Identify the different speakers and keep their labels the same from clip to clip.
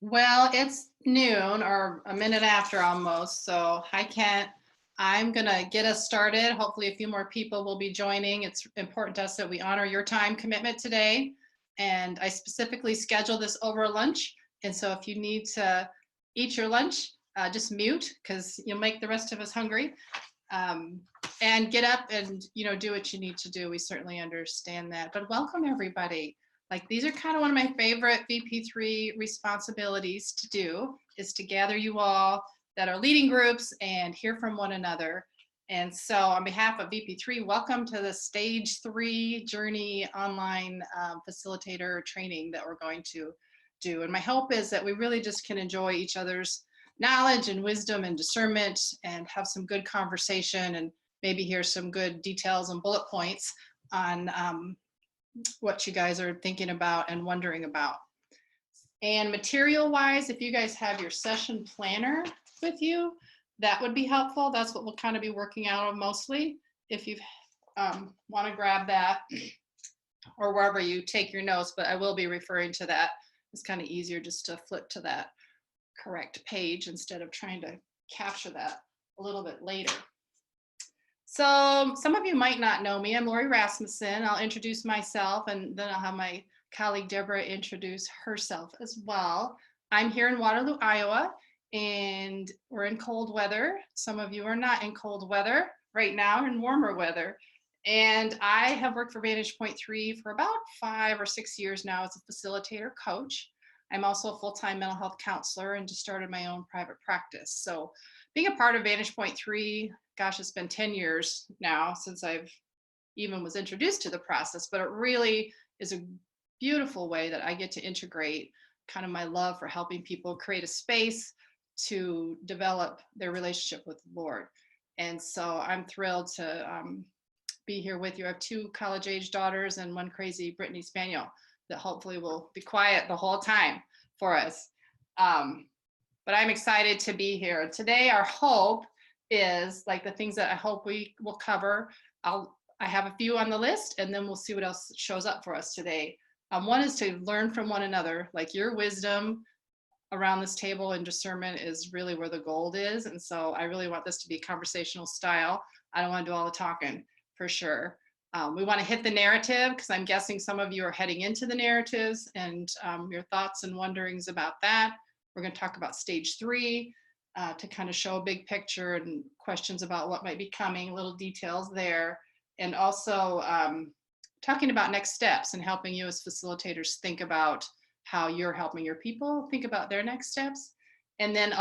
Speaker 1: Well, it's noon or a minute after almost. So, hi, Kent. I'm going to get us started. Hopefully, a few more people will be joining. It's important to us that we honor your time commitment today. And I specifically scheduled this over lunch. And so, if you need to eat your lunch, just mute because you'll make the rest of us hungry. Um, and get up and do what you need to do. We certainly understand that. But welcome everybody. Like these are kind of one of my favorite VP3 responsibilities to do is to gather you all that are leading groups and hear from one another. And so on behalf of VP3, welcome to the stage 3 journey online facilitator training that we're going to do. And my hope is that we really just can enjoy each other's knowledge and wisdom and discernment and have some good conversation and maybe hear some good details and bullet points on what you guys are thinking about and wondering about. And material wise, if you guys have your session planner with you, that would be helpful. That's what we'll kind of be working out of mostly. If you want to grab that or wherever you take your notes, but I will be referring to that. It's kind of easier just to flip to that correct page instead of trying to capture that a little bit later. So some of you might not know me. I'm Lori Rasmussen. I'll introduce myself and then I'll have my colleague Deborah introduce herself as well. I'm here in Waterloo, Iowa, and we're in cold weather. Some of you are not in cold weather right now, in warmer weather. And I have worked for Vantage Point 3 for about 5 or 6 years now as a facilitator coach. I'm also a full-time mental health counselor and just started my own private practice. So being a part of Vantage Point 3, gosh, it's been 10 years now since I've even was introduced to the process, but it really is a beautiful way that I get to integrate kind of my love for helping people create a space to develop their relationship with the Lord. And so I'm thrilled to be here with you. I have 2 college-age daughters and 1 crazy Brittany Spaniel that hopefully will be quiet the whole time for us. But I'm excited to be here. Today, our hope is like the things that I hope we will cover. I have a few on the list and then we'll see what else shows up for us today. One is to learn from one another, like your wisdom around this table and discernment is really where the gold is. And so I really want this to be conversational style. I don't want to do all the talking for sure. We want to hit the narrative because I'm guessing some of you are heading into the narratives and your thoughts and wonderings about that. We're going to talk about stage 3 to kind of show a big picture and questions about what might be coming, little details there. And also talking about next steps and helping you as facilitators think about how you're helping your people think about their next steps. And then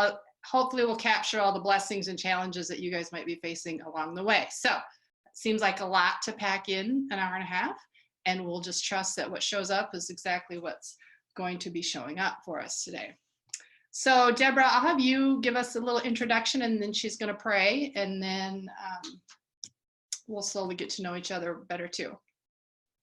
Speaker 1: hopefully we'll capture all the blessings and challenges that you guys might be facing along the way. So it seems like a lot to pack in an hour and a half, and we'll just trust that what shows up is exactly what's going to be showing up for us today. So Deborah, I'll have you give us a little introduction and then she's going to pray, and then we'll slowly get to know each other better too.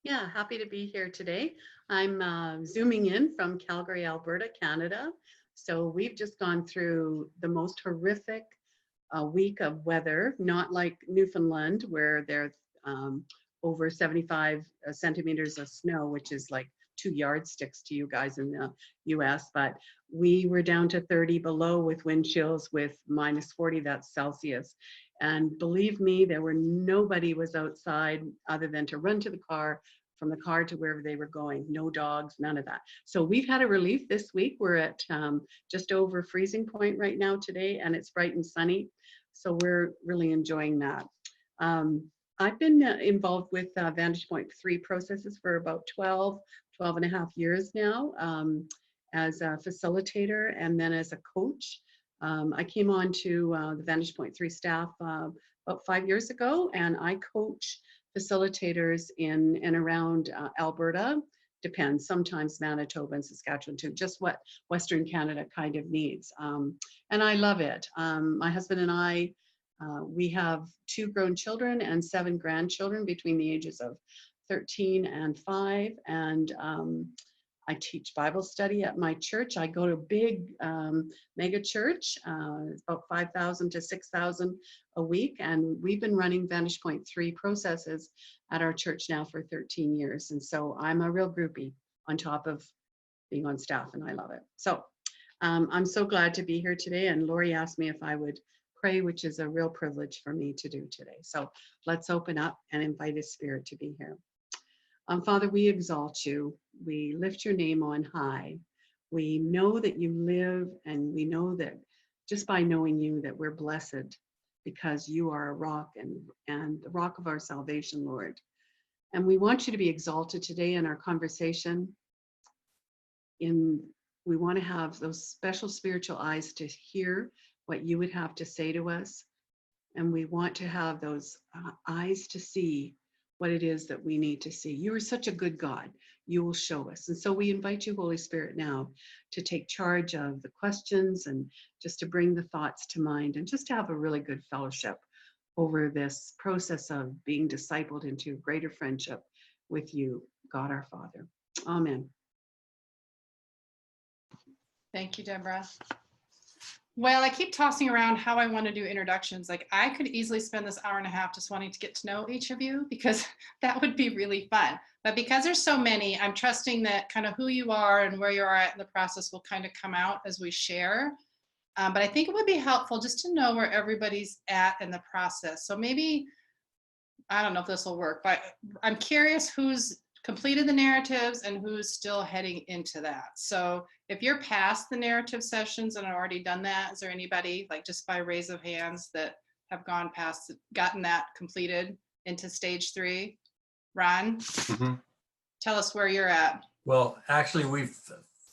Speaker 2: Yeah, happy to be here today. I'm zooming in from Calgary, Alberta, Canada. So we've just gone through the most horrific week of weather, not like Newfoundland, where there's over 75 centimeters of snow, which is like 2 yardsticks to you guys in the US, but we were down to 30 below with wind chills with -40, that's Celsius. And believe me, nobody was outside other than to run to the car, from the car to wherever they were going. No dogs, none of that. So we've had a relief this week. We're at just over freezing point right now today, and it's bright and sunny. So we're really enjoying that. I've been involved with Vantage Point 3 processes for about 12 and a half years now as a facilitator and then as a coach. I came on to the Vantage Point 3 staff about 5 years ago, and I coach facilitators in and around Alberta, depends, sometimes Manitoba and Saskatchewan too, just what Western Canada kind of needs. And I love it. My husband and I, we have 2 grown children and 7 grandchildren between the ages of 13 and 5, and I teach Bible study at my church. I go to a big mega church, about 5,000 to 6,000 a week, and we've been running Vantage Point 3 processes at our church now for 13 years. And so I'm a real groupie on top of being on staff, and I love it. So I'm so glad to be here today, and Lori asked me if I would pray, which is a real privilege for me to do today. So let's open up and invite His Spirit to be here. Father, we exalt you. We lift your name on high. We know that you live, and we know that just by knowing you that we're blessed because you are a rock and the rock of our salvation, Lord. And we want you to be exalted today in our conversation. We want to have those special spiritual eyes to hear what you would have to say to us. And we want to have those eyes to see what it is that we need to see. You are such a good God. You will show us. And so we invite you, Holy Spirit, now to take charge of the questions and just to bring the thoughts to mind and just to have a really good fellowship over this process of being discipled into greater friendship with you, God our Father. Amen.
Speaker 1: Thank you, Deborah. Well, I keep tossing around how I want to do introductions. Like I could easily spend this hour and a half just wanting to get to know each of you because that would be really fun. But because there's so many, I'm trusting that kind of who you are and where you are at in the process will kind of come out as we share. But I think it would be helpful just to know where everybody's at in the process. So maybe, I don't know if this will work, but I'm curious who's completed the narratives and who's still heading into that. So if you're past the narrative sessions and already done that, is there anybody, like just by raise of hands, that have gone past, gotten that completed into stage 3? Ron, tell us where you're at.
Speaker 3: Well, actually, we've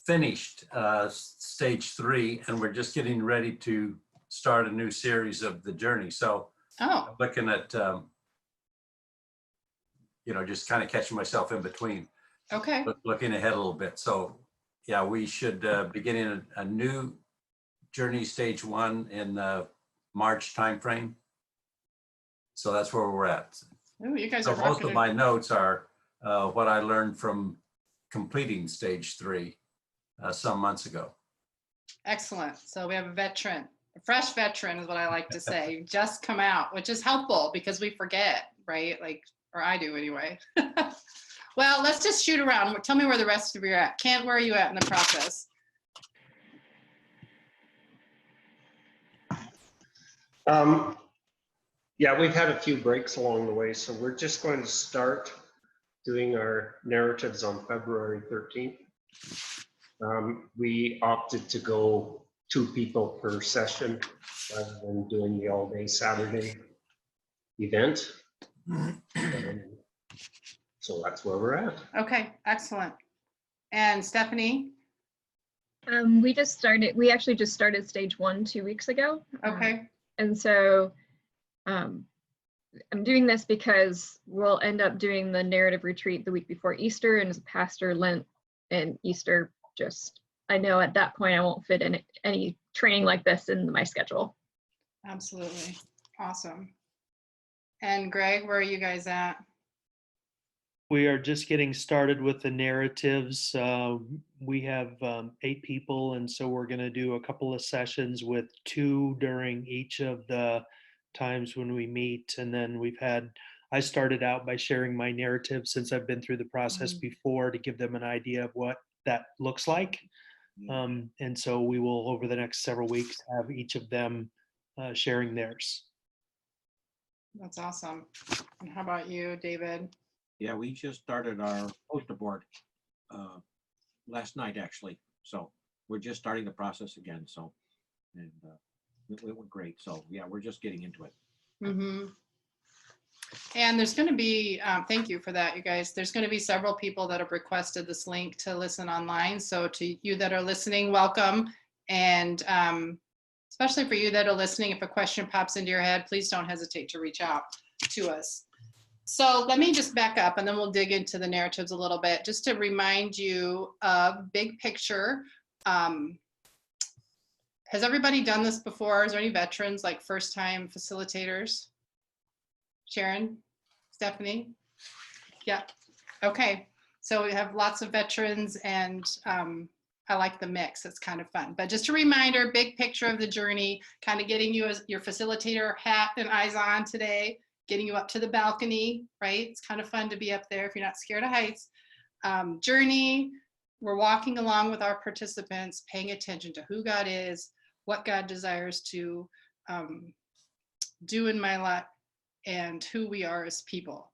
Speaker 3: finished stage 3, and we're just getting ready to start a new series of the journey. So I'm looking at just kind of catching myself in between.
Speaker 1: Okay.
Speaker 3: Looking ahead a little bit. So yeah, we should be getting a new journey, stage 1, in the March timeframe. So that's where we're at.
Speaker 1: Ooh, you guys
Speaker 3: So
Speaker 1: are
Speaker 3: most
Speaker 1: rocking
Speaker 3: of
Speaker 1: it.
Speaker 3: my notes are what I learned from completing stage 3 some months ago.
Speaker 1: Excellent. So we have a veteran, a fresh veteran is what I like to say. You just come out, which is helpful because we forget, right? Like, or I do anyway. Well, let's just shoot around. Tell me where the rest of you are at. Kent, where are you at in the process?
Speaker 4: Yeah, we've had a few breaks along the way, so we're just going to start doing our narratives on February 13th. We opted to go 2 people per session rather than doing the all-day Saturday event. So that's where we're at.
Speaker 1: Okay, excellent. And Stephanie?
Speaker 5: We actually just started stage 1 2 weeks ago.
Speaker 1: Okay.
Speaker 5: And so I'm doing this because we'll end up doing the narrative retreat the week before Easter, and as a pastor, Lent and Easter, I know at that point I won't fit in any training like this in my schedule.
Speaker 1: Absolutely. Awesome. And Greg, where are you guys at?
Speaker 6: We are just getting started with the narratives. We have 8 people, and so we're going to do a couple of sessions with 2 during each of the times when we meet. And then I started out by sharing my narrative since I've been through the process before to give them an idea of what that looks like. And so we will, over the next several weeks, have each of them sharing theirs.
Speaker 1: That's awesome. And how about you, David?
Speaker 7: Yeah, we just started our poster board last night, actually. So we're just starting the process again. So, and it went great. So yeah, we're just getting into it.
Speaker 1: Mm-hmm. And there's going to be, thank you for that, you guys. There's going to be several people that have requested this link to listen online. So to you that are listening, welcome. And especially for you that are listening, if a question pops into your head, please don't hesitate to reach out to us. So let me just back up and then we'll dig into the narratives a little bit, just to remind you of big picture. Has everybody done this before? Is there any veterans, like first time facilitators? Sharon, Stephanie? Yeah, okay. So we have lots of veterans and I like the mix, it's kind of fun. But just a reminder, big picture of the journey, kind of getting you as your facilitator hat and eyes on today, getting you up to the balcony, right? It's kind of fun to be up there if you're not scared of heights. Journey, we're walking along with our participants, paying attention to who God is, what God desires to do in my life, and who we are as people.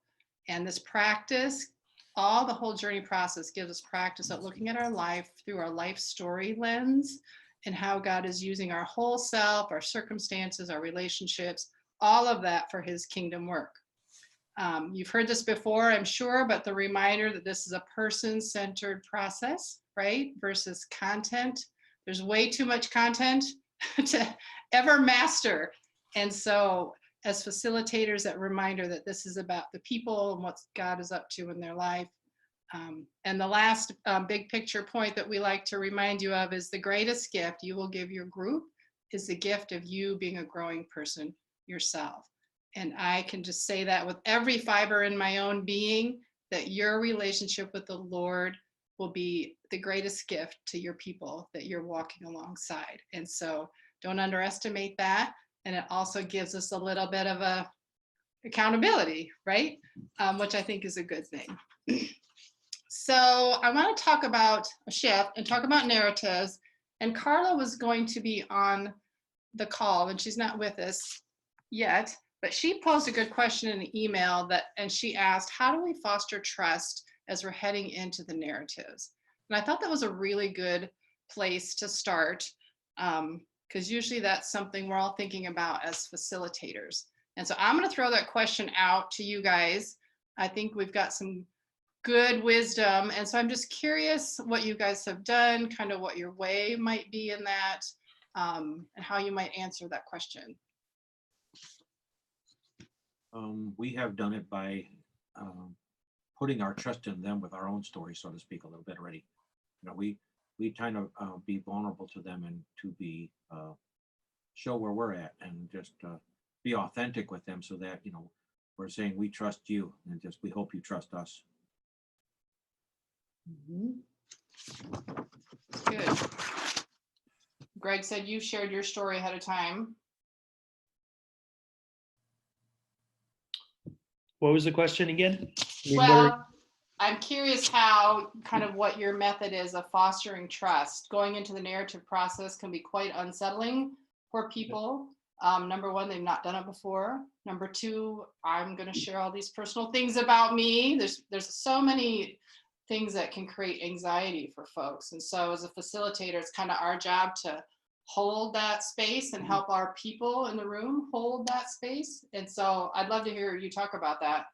Speaker 1: And this practice, the whole journey process gives us practice at looking at our life through our life story lens and how God is using our whole self, our circumstances, our relationships, all of that for his kingdom work. You've heard this before, I'm sure, but the reminder that this is a person-centered process, right? Versus content. There's way too much content to ever master. And so as facilitators, that reminder that this is about the people and what God is up to in their life. And the last big picture point that we like to remind you of is the greatest gift you will give your group is the gift of you being a growing person yourself. And I can just say that with every fiber in my own being, that your relationship with the Lord will be the greatest gift to your people that you're walking alongside. And so don't underestimate that. And it also gives us a little bit of a accountability, right? Which I think is a good thing. So I want to talk about a shift and talk about narratives. And Carla was going to be on the call, and she's not with us yet, but she posed a good question in an email and she asked, how do we foster trust as we're heading into the narratives? And I thought that was a really good place to start, because usually that's something we're all thinking about as facilitators. And so I'm going to throw that question out to you guys. I think we've got some good wisdom. And so I'm just curious what you guys have done, kind of what your way might be in that, and how you might answer that question.
Speaker 7: We have done it by putting our trust in them with our own story, so to speak, a little bit already. You know, we kind of be vulnerable to them and to be show where we're at and just be authentic with them so that, you know, we're saying we trust you and just we hope you trust us.
Speaker 1: Good. Greg said you shared your story ahead of time.
Speaker 6: What was the question again? I mean,
Speaker 1: Well, I'm curious how kind of what your method is of fostering trust. Going into the narrative process can be quite unsettling for people. Number one, they've not done it before. Number two, I'm going to share all these personal things about me. There's so many things that can create anxiety for folks. And so as a facilitator, it's kind of our job to hold that space and help our people in the room hold that space. And so I'd love to hear you talk about that.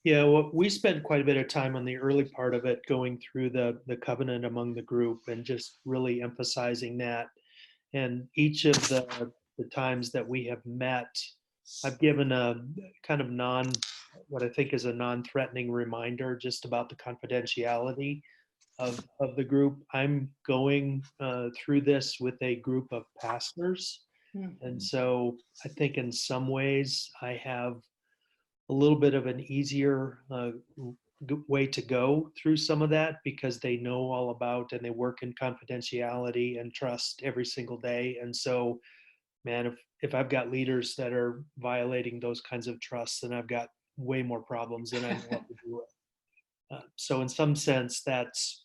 Speaker 6: Yeah, well, we spent quite a bit of time on the early part of it, going through the covenant among the group and just really emphasizing that. And each of the times that we have met, I've given a kind of what I think is a non-threatening reminder just about the confidentiality of the group. I'm going through this with a group of pastors. And so I think in some ways I have a little bit of an easier way to go through some of that because they know all about and they work in confidentiality and trust every single day. And so, man, if I've got leaders that are violating those kinds of trusts, then I've got way more problems than I know what to do with. So in some sense, that's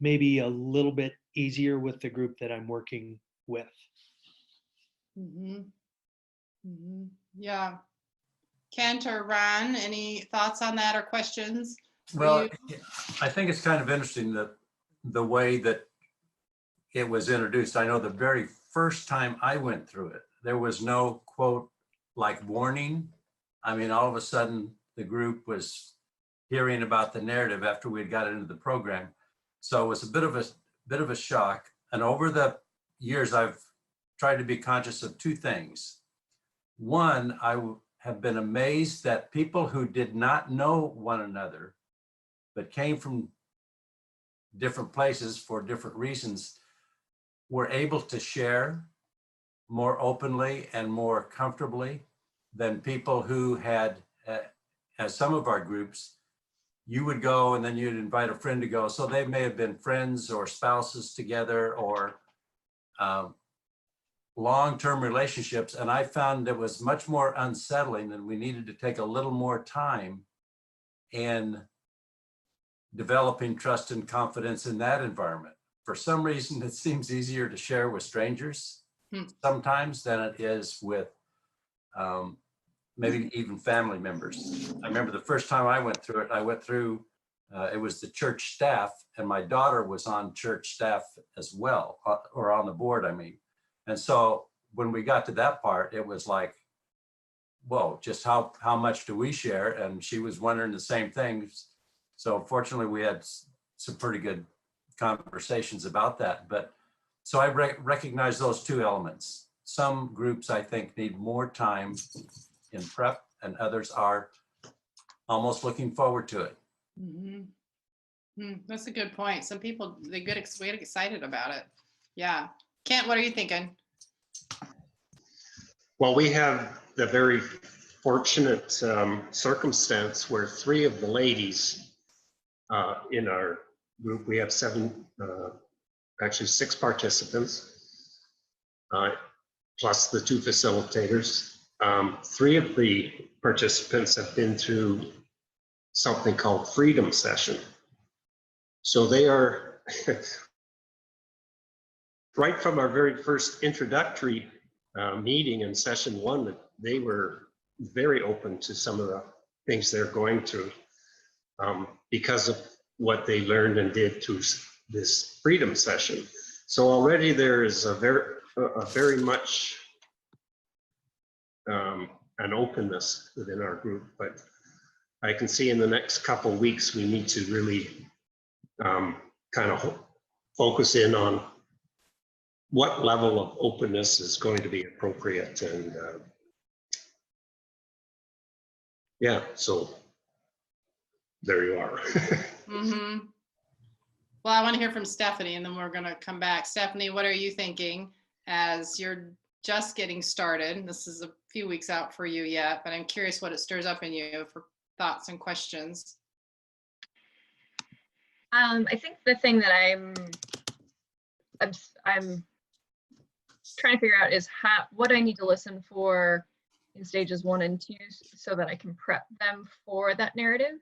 Speaker 6: maybe a little bit easier with the group that I'm working with.
Speaker 1: Yeah. Kent or Ron, any thoughts on that or questions?
Speaker 3: Well, I think it's kind of interesting that the way that it was introduced. I know the very first time I went through it, there was no quote like warning. I mean, all of a sudden the group was hearing about the narrative after we had got into the program. So it was a bit of a shock. And over the years, I've tried to be conscious of two things. One, I have been amazed that people who did not know one another, but came from different places for different reasons, were able to share more openly and more comfortably than people who had, as some of our groups, you would go and then you'd invite a friend to go. So they may have been friends or spouses together or long-term relationships. And I found it was much more unsettling and we needed to take a little more time and developing trust and confidence in that environment. For some reason, it seems easier to share with strangers sometimes than it is with maybe even family members. I remember the first time I went through it, it was the church staff, and my daughter was on church staff as well, or on the board, I mean. And so when we got to that part, it was like, whoa, just how much do we share? And she was wondering the same things. So fortunately, we had some pretty good conversations about that. But so I recognize those two elements. Some groups, I think, need more time in prep, and others are almost looking forward to it.
Speaker 1: That's a good point. Some people, they get excited about it. Yeah. Kent, what are you thinking?
Speaker 4: Well, we have the very fortunate circumstance where 3 of the ladies in our group, we have 6 participants, plus the 2 facilitators. 3 of the participants have been through something called Freedom Session. So they are, right from our very first introductory meeting in session 1, they were very open to some of the things they're going through because of what they learned and did through this Freedom Session. So already there is a very much an openness within our group, but I can see in the next couple of weeks we need to really kind of focus in on what level of openness is going to be appropriate. And yeah, so there you are.
Speaker 1: Well, I want to hear from Stephanie, and then we're going to come back. Stephanie, what are you thinking as you're just getting started? This is a few weeks out for you yet, but I'm curious what it stirs up in you for thoughts and questions.
Speaker 5: I think the thing that I'm trying to figure out is what I need to listen for in stages 1 and 2 so that I can prep them for that narrative.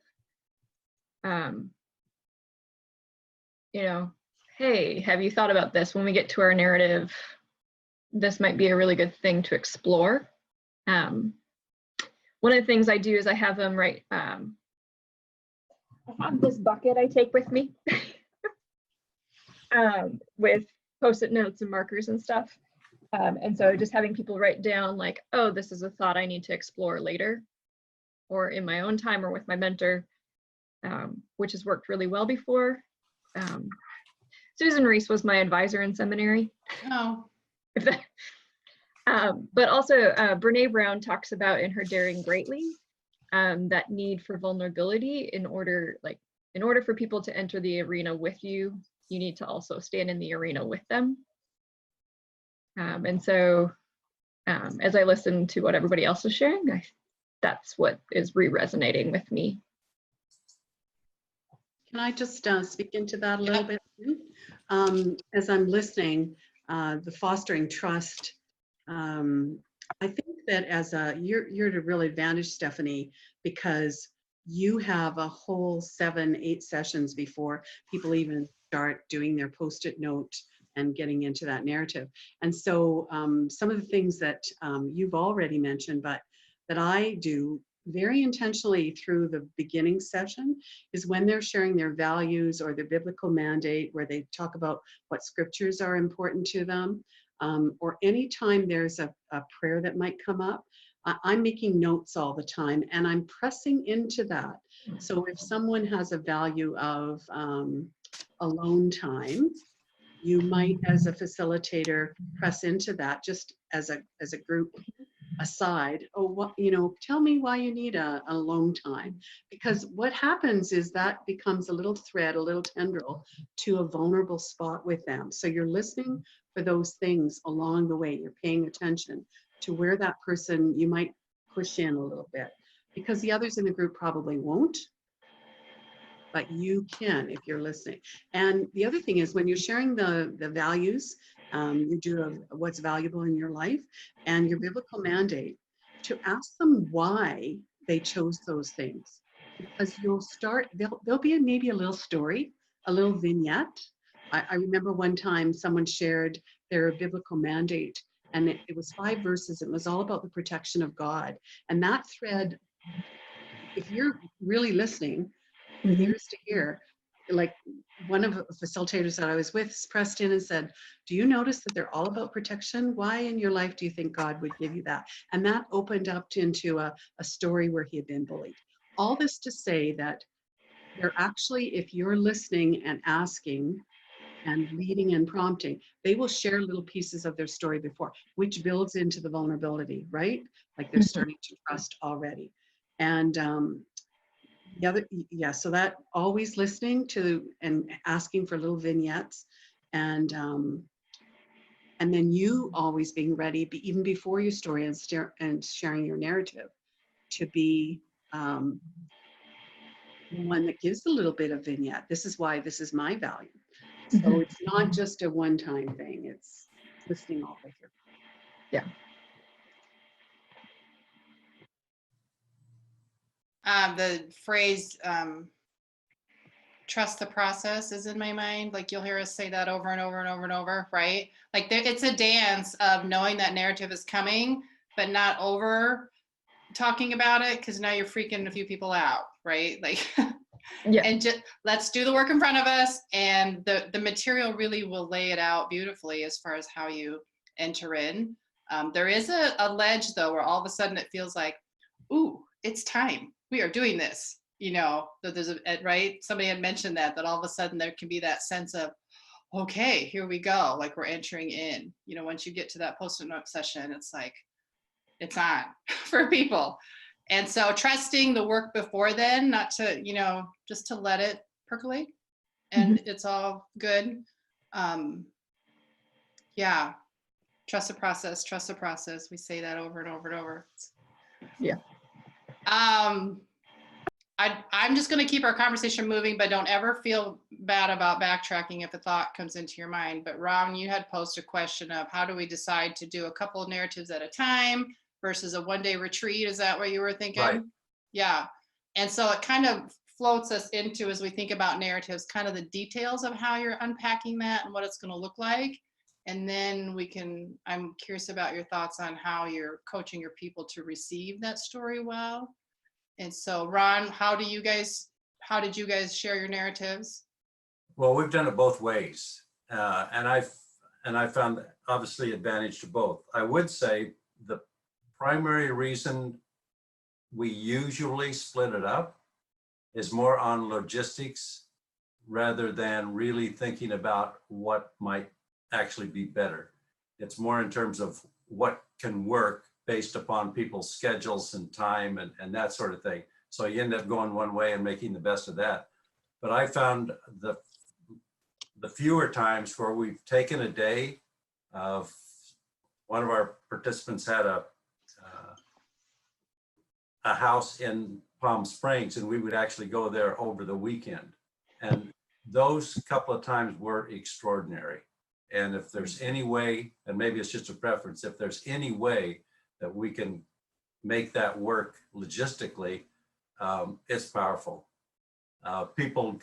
Speaker 5: You know, hey, have you thought about this? When we get to our narrative, this might be a really good thing to explore. One of the things I do is I have them write, I have this bucket I take with me with Post-it notes and markers and stuff. And so just having people write down like, oh, this is a thought I need to explore later, or in my own time or with my mentor, which has worked really well before. Susan Reese was my advisor in seminary.
Speaker 1: Oh.
Speaker 5: But also Brene Brown talks about in her Daring Greatly, that need for vulnerability in order for people to enter the arena with you, you need to also stand in the arena with them. And so as I listen to what everybody else is sharing, that's what is re-resonating with me.
Speaker 2: Can I just speak into that a little bit? As I'm listening, the fostering trust, I think that as you're at a real advantage, Stephanie, because you have a whole 7-8 sessions before people even start doing their Post-it note and getting into that narrative. And so some of the things that you've already mentioned, but that I do very intentionally through the beginning session is when they're sharing their values or their biblical mandate, where they talk about what scriptures are important to them, or anytime there's a prayer that might come up, I'm making notes all the time and I'm pressing into that. So if someone has a value of alone time, you might, as a facilitator, press into that just as a group aside. Oh, what, tell me why you need a alone time. Because what happens is that becomes a little thread, a little tendril to a vulnerable spot with them. So you're listening for those things along the way. You're paying attention to where that person, you might push in a little bit, because the others in the group probably won't, but you can if you're listening. And the other thing is when you're sharing the values, you do what's valuable in your life and your biblical mandate, to ask them why they chose those things. because you'll start, there'll be maybe a little story, a little vignette. I remember one time someone shared their biblical mandate, and it was 5 verses. It was all about the protection of God. And that thread, if you're really listening with
Speaker 5: Mhm.
Speaker 2: ears to hear, like one of the facilitators that I was with pressed in and said, do you notice that they're all about protection? Why in your life do you think God would give you that? And that opened up into a story where he had been bullied. All this to say that they're actually, if you're listening and asking and leading and prompting, they will share little pieces of their story before, which builds into the vulnerability, right? Like they're
Speaker 5: Mhm.
Speaker 2: starting to trust already. And the other, yeah, so that always listening to and asking for little vignettes, and then you always being ready, even before your story and sharing your narrative, to be the one that gives a little bit of vignette. This is why this is my value. So
Speaker 5: Mhm.
Speaker 2: it's not just a one-time thing, it's listening all the way through.
Speaker 1: The phrase, trust the process is in my mind. Like you'll hear us say that over and over and over and over, right? Like it's a dance of knowing that narrative is coming, but not over talking about it because now you're freaking a few people out, right? Like,
Speaker 5: Yeah.
Speaker 1: and just let's do the work in front of us, and the material really will lay it out beautifully as far as how you enter in. There is a ledge though where all of a sudden it feels like, ooh, it's time. We are doing this. You know, that there's right. Somebody had mentioned that all of a sudden there can be that sense of, okay, here we go. Like we're entering in. You know, once you get to that post-it note session, it's like it's on for people. And so trusting the work before then, not to, you know, just to let it percolate and it's all good. Yeah, trust the process, trust the process. We say that over and over and over.
Speaker 5: Yeah.
Speaker 1: I'm just going to keep our conversation moving, but don't ever feel bad about backtracking if a thought comes into your mind. But Ron, you had posed a question of how do we decide to do a couple of narratives at a time versus a one-day retreat? Is that what you were thinking?
Speaker 3: Right.
Speaker 1: Yeah. And so it kind of floats us into, as we think about narratives, kind of the details of how you're unpacking that and what it's going to look like. And then I'm curious about your thoughts on how you're coaching your people to receive that story well. And so, Ron, how did you guys share your narratives?
Speaker 3: Well, we've done it both ways, and I found obviously advantage to both. I would say the primary reason we usually split it up is more on logistics rather than really thinking about what might actually be better. It's more in terms of what can work based upon people's schedules and time and that sort of thing. So you end up going one way and making the best of that. But I found the fewer times where we've taken a day of, one of our participants had a house in Palm Springs, and we would actually go there over the weekend. And those couple of times were extraordinary. And if there's any way, and maybe it's just a preference, if there's any way that we can make that work logistically, it's powerful. People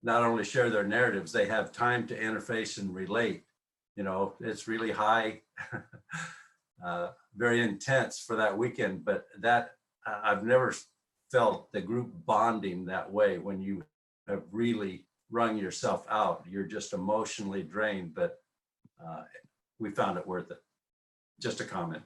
Speaker 3: not only share their narratives, they have time to interface and relate. You know, it's really high, very intense for that weekend, but that I've never felt the group bonding that way when you have really wrung yourself out. You're just emotionally drained, but we found it worth it. Just a comment.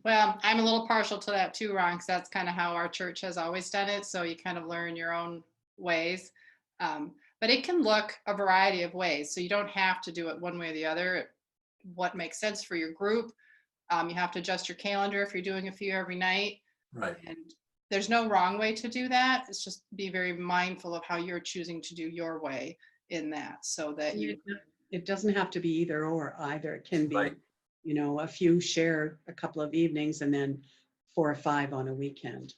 Speaker 1: Well, I'm a little partial to that too, Ron, because that's kind of how our church has always done it. So you kind of learn your own ways. But it can look a variety of ways. So you don't have to do it one way or the other. What makes sense for your group. You have to adjust your calendar if you're doing a few every night.
Speaker 3: Right.
Speaker 1: And there's no wrong way to do that. It's just be very mindful of how you're choosing to do your way in that, so that
Speaker 2: It doesn't have to be either or either. It can be,
Speaker 3: Right.
Speaker 2: you know, a few share a couple of evenings and then 4 or 5 on a weekend.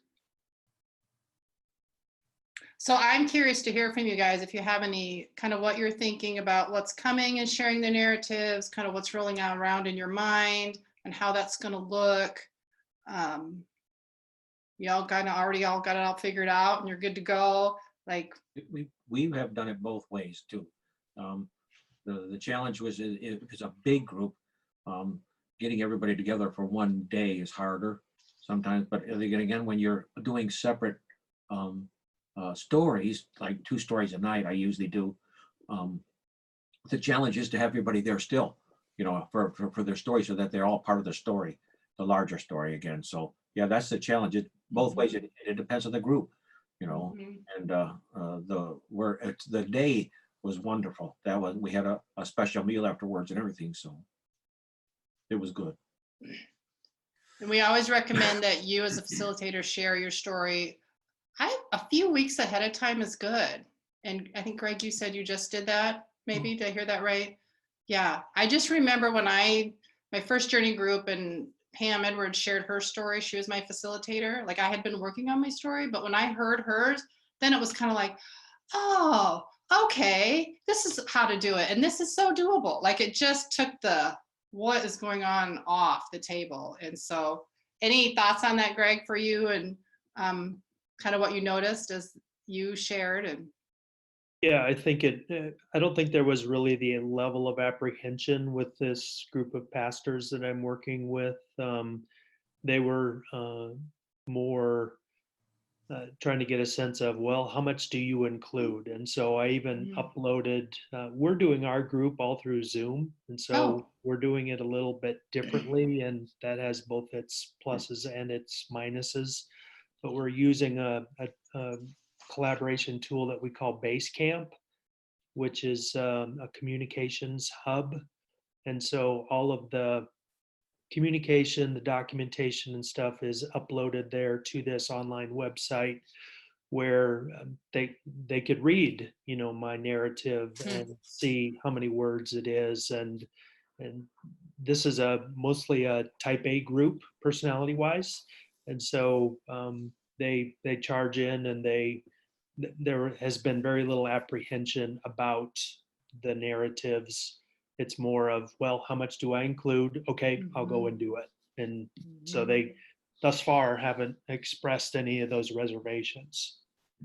Speaker 1: So I'm curious to hear from you guys if you have any kind of what you're thinking about what's coming and sharing the narratives, kind of what's rolling out around in your mind and how that's going to look. You all kind of already all got it all figured out and you're good to go? Like,
Speaker 7: We have done it both ways too. The challenge was it was a big group. Getting everybody together for one day is harder sometimes, but again, when you're doing separate stories, like 2 stories a night, I usually do. The challenge is to have everybody there still, for their story, so that they're all part of the story, the larger story again. So yeah, that's the challenge. It both ways. It depends on the group,
Speaker 1: mhm.
Speaker 7: and the day was wonderful. We had a special meal afterwards and everything, so it was good.
Speaker 1: And we always recommend that you as a facilitator share your story. A few weeks ahead of time is good. And I think Greg, you said you just did that. Maybe did I hear that right? Yeah. I just remember when my first journey group and Pam Edwards shared her story. She was my facilitator. Like I had been working on my story, but when I heard hers, then it was kind of like, oh, okay, this is how to do it. And this is so doable. Like it just took the what is going on off the table. And so any thoughts on that, Greg, for you and kind of what you noticed as you shared? And
Speaker 6: Yeah, I think I don't think there was really the level of apprehension with this group of pastors that I'm working with. They were more trying to get a sense of, well, how much do you include? And so I even uploaded, we're doing our group all through Zoom. And so we're doing it a little bit differently, and that has both its pluses and its minuses. But we're using a collaboration tool that we call Basecamp, which is a communications hub. And so all of the communication, the documentation and stuff is uploaded there to this online website where they could read, my narrative and see how many words it is. And this is mostly a type A group personality wise. And so they charge in, and there has been very little apprehension about the narratives. It's more of, well, how much do I include? Okay, I'll go and do it. And so they thus far haven't expressed any of those reservations.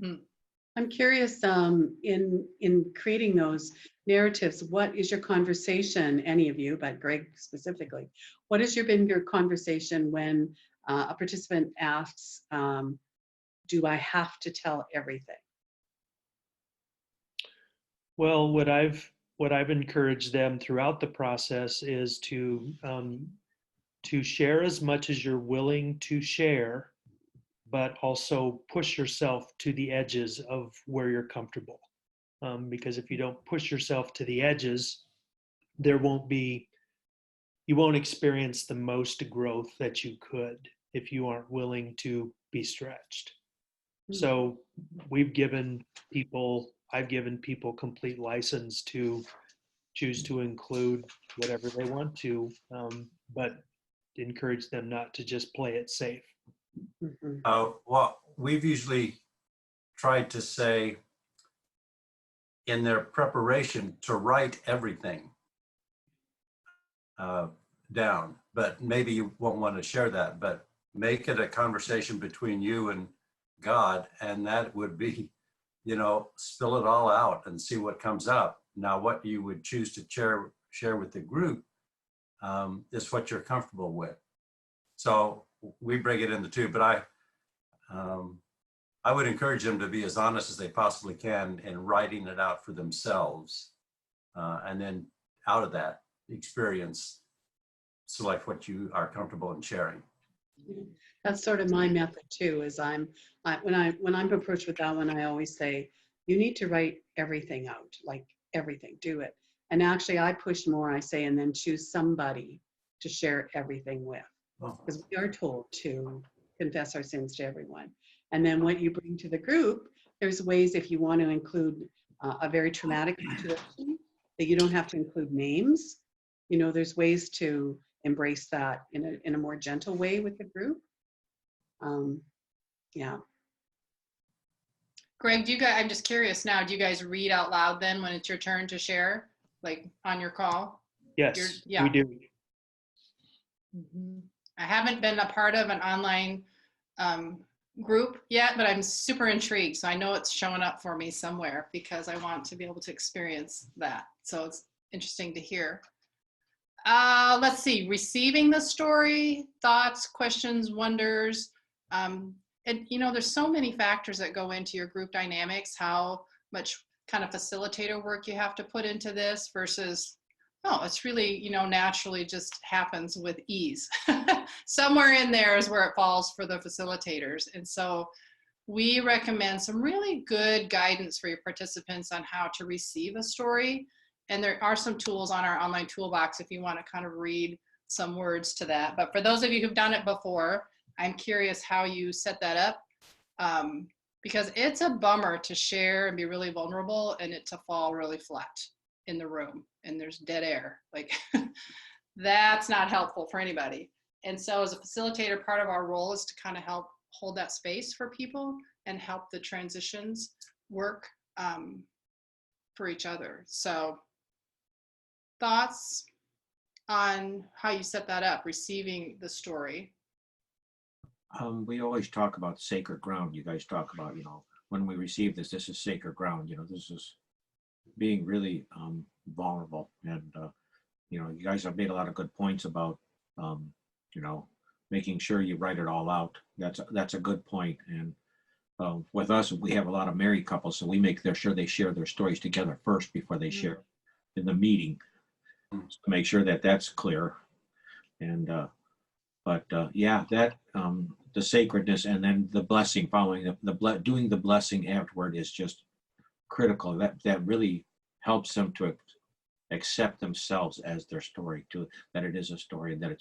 Speaker 2: I'm curious, in creating those narratives, what is your conversation, any of you, but Greg specifically, what has been your conversation when a participant asks, do I have to tell everything?
Speaker 6: Well, what I've encouraged them throughout the process is to share as much as you're willing to share, but also push yourself to the edges of where you're comfortable. Because if you don't push yourself to the edges, you won't experience the most growth that you could if you aren't willing to be stretched. So I've given people complete license to choose to include whatever they want to, but encourage them not to just play it safe.
Speaker 3: Well, we've usually tried to say in their preparation to write everything down, but maybe you won't want to share that, but make it a conversation between you and God, and that would be, spill it all out and see what comes up. Now, what you would choose to share with the group is what you're comfortable with. So we break it into two, but I would encourage them to be as honest as they possibly can in writing it out for themselves, and then out of that experience, select what you are comfortable in sharing.
Speaker 2: That's sort of my method too. Is when I'm approached with that one, I always say, you need to write everything out, like everything, do it. And actually, I push more. I say, and then choose somebody to share everything with, because we are told to confess our sins to everyone. And then what you bring to the group, there's ways, if you want to include a very traumatic situation, that you don't have to include names. There's ways to embrace that in a more gentle way with the group. Yeah.
Speaker 1: Greg, I'm just curious now, do you guys read out loud then when it's your turn to share, like on your call?
Speaker 6: Yes, we do.
Speaker 1: I haven't been a part of an online group yet, but I'm super intrigued. So I know it's showing up for me somewhere because I want to be able to experience that. So it's interesting to hear. Let's see, receiving the story, thoughts, questions, wonders. And you know, there's so many factors that go into your group dynamics, how much kind of facilitator work you have to put into this versus, oh, it's really, you know, naturally just happens with ease. Somewhere in there is where it falls for the facilitators. And so we recommend some really good guidance for your participants on how to receive a story. And there are some tools on our online toolbox if you want to kind of read some words to that. But for those of you who've done it before, I'm curious how you set that up, because it's a bummer to share and be really vulnerable and it to fall really flat in the room and there's dead air. Like that's not helpful for anybody. And so as a facilitator, part of our role is to kind of help hold that space for people and help the transitions work for each other. So thoughts on how you set that up, receiving the story?
Speaker 7: We always talk about sacred ground. You guys talk about, you know, when we receive this, this is sacred ground. You know, this is being really vulnerable. And, you know, you guys have made a lot of good points about, you know, making sure you write it all out. That's a good point. And with us, we have a lot of married couples, so we make sure they share their stories together first before they share in the meeting, to make sure that that's clear. And, yeah, that the sacredness and then the blessing following doing the blessing afterward is just critical. That really helps them to accept themselves as their story, too, that it is a story and that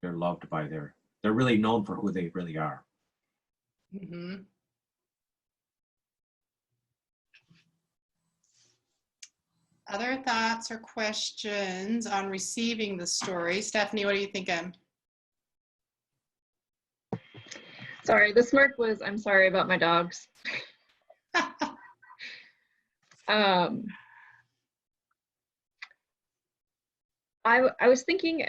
Speaker 7: they're loved by they're really known for who they really are.
Speaker 1: Mm-hmm. Other thoughts or questions on receiving the story? Stephanie, what are you thinking?
Speaker 5: Sorry, the smirk was, I'm sorry about my dogs. I was thinking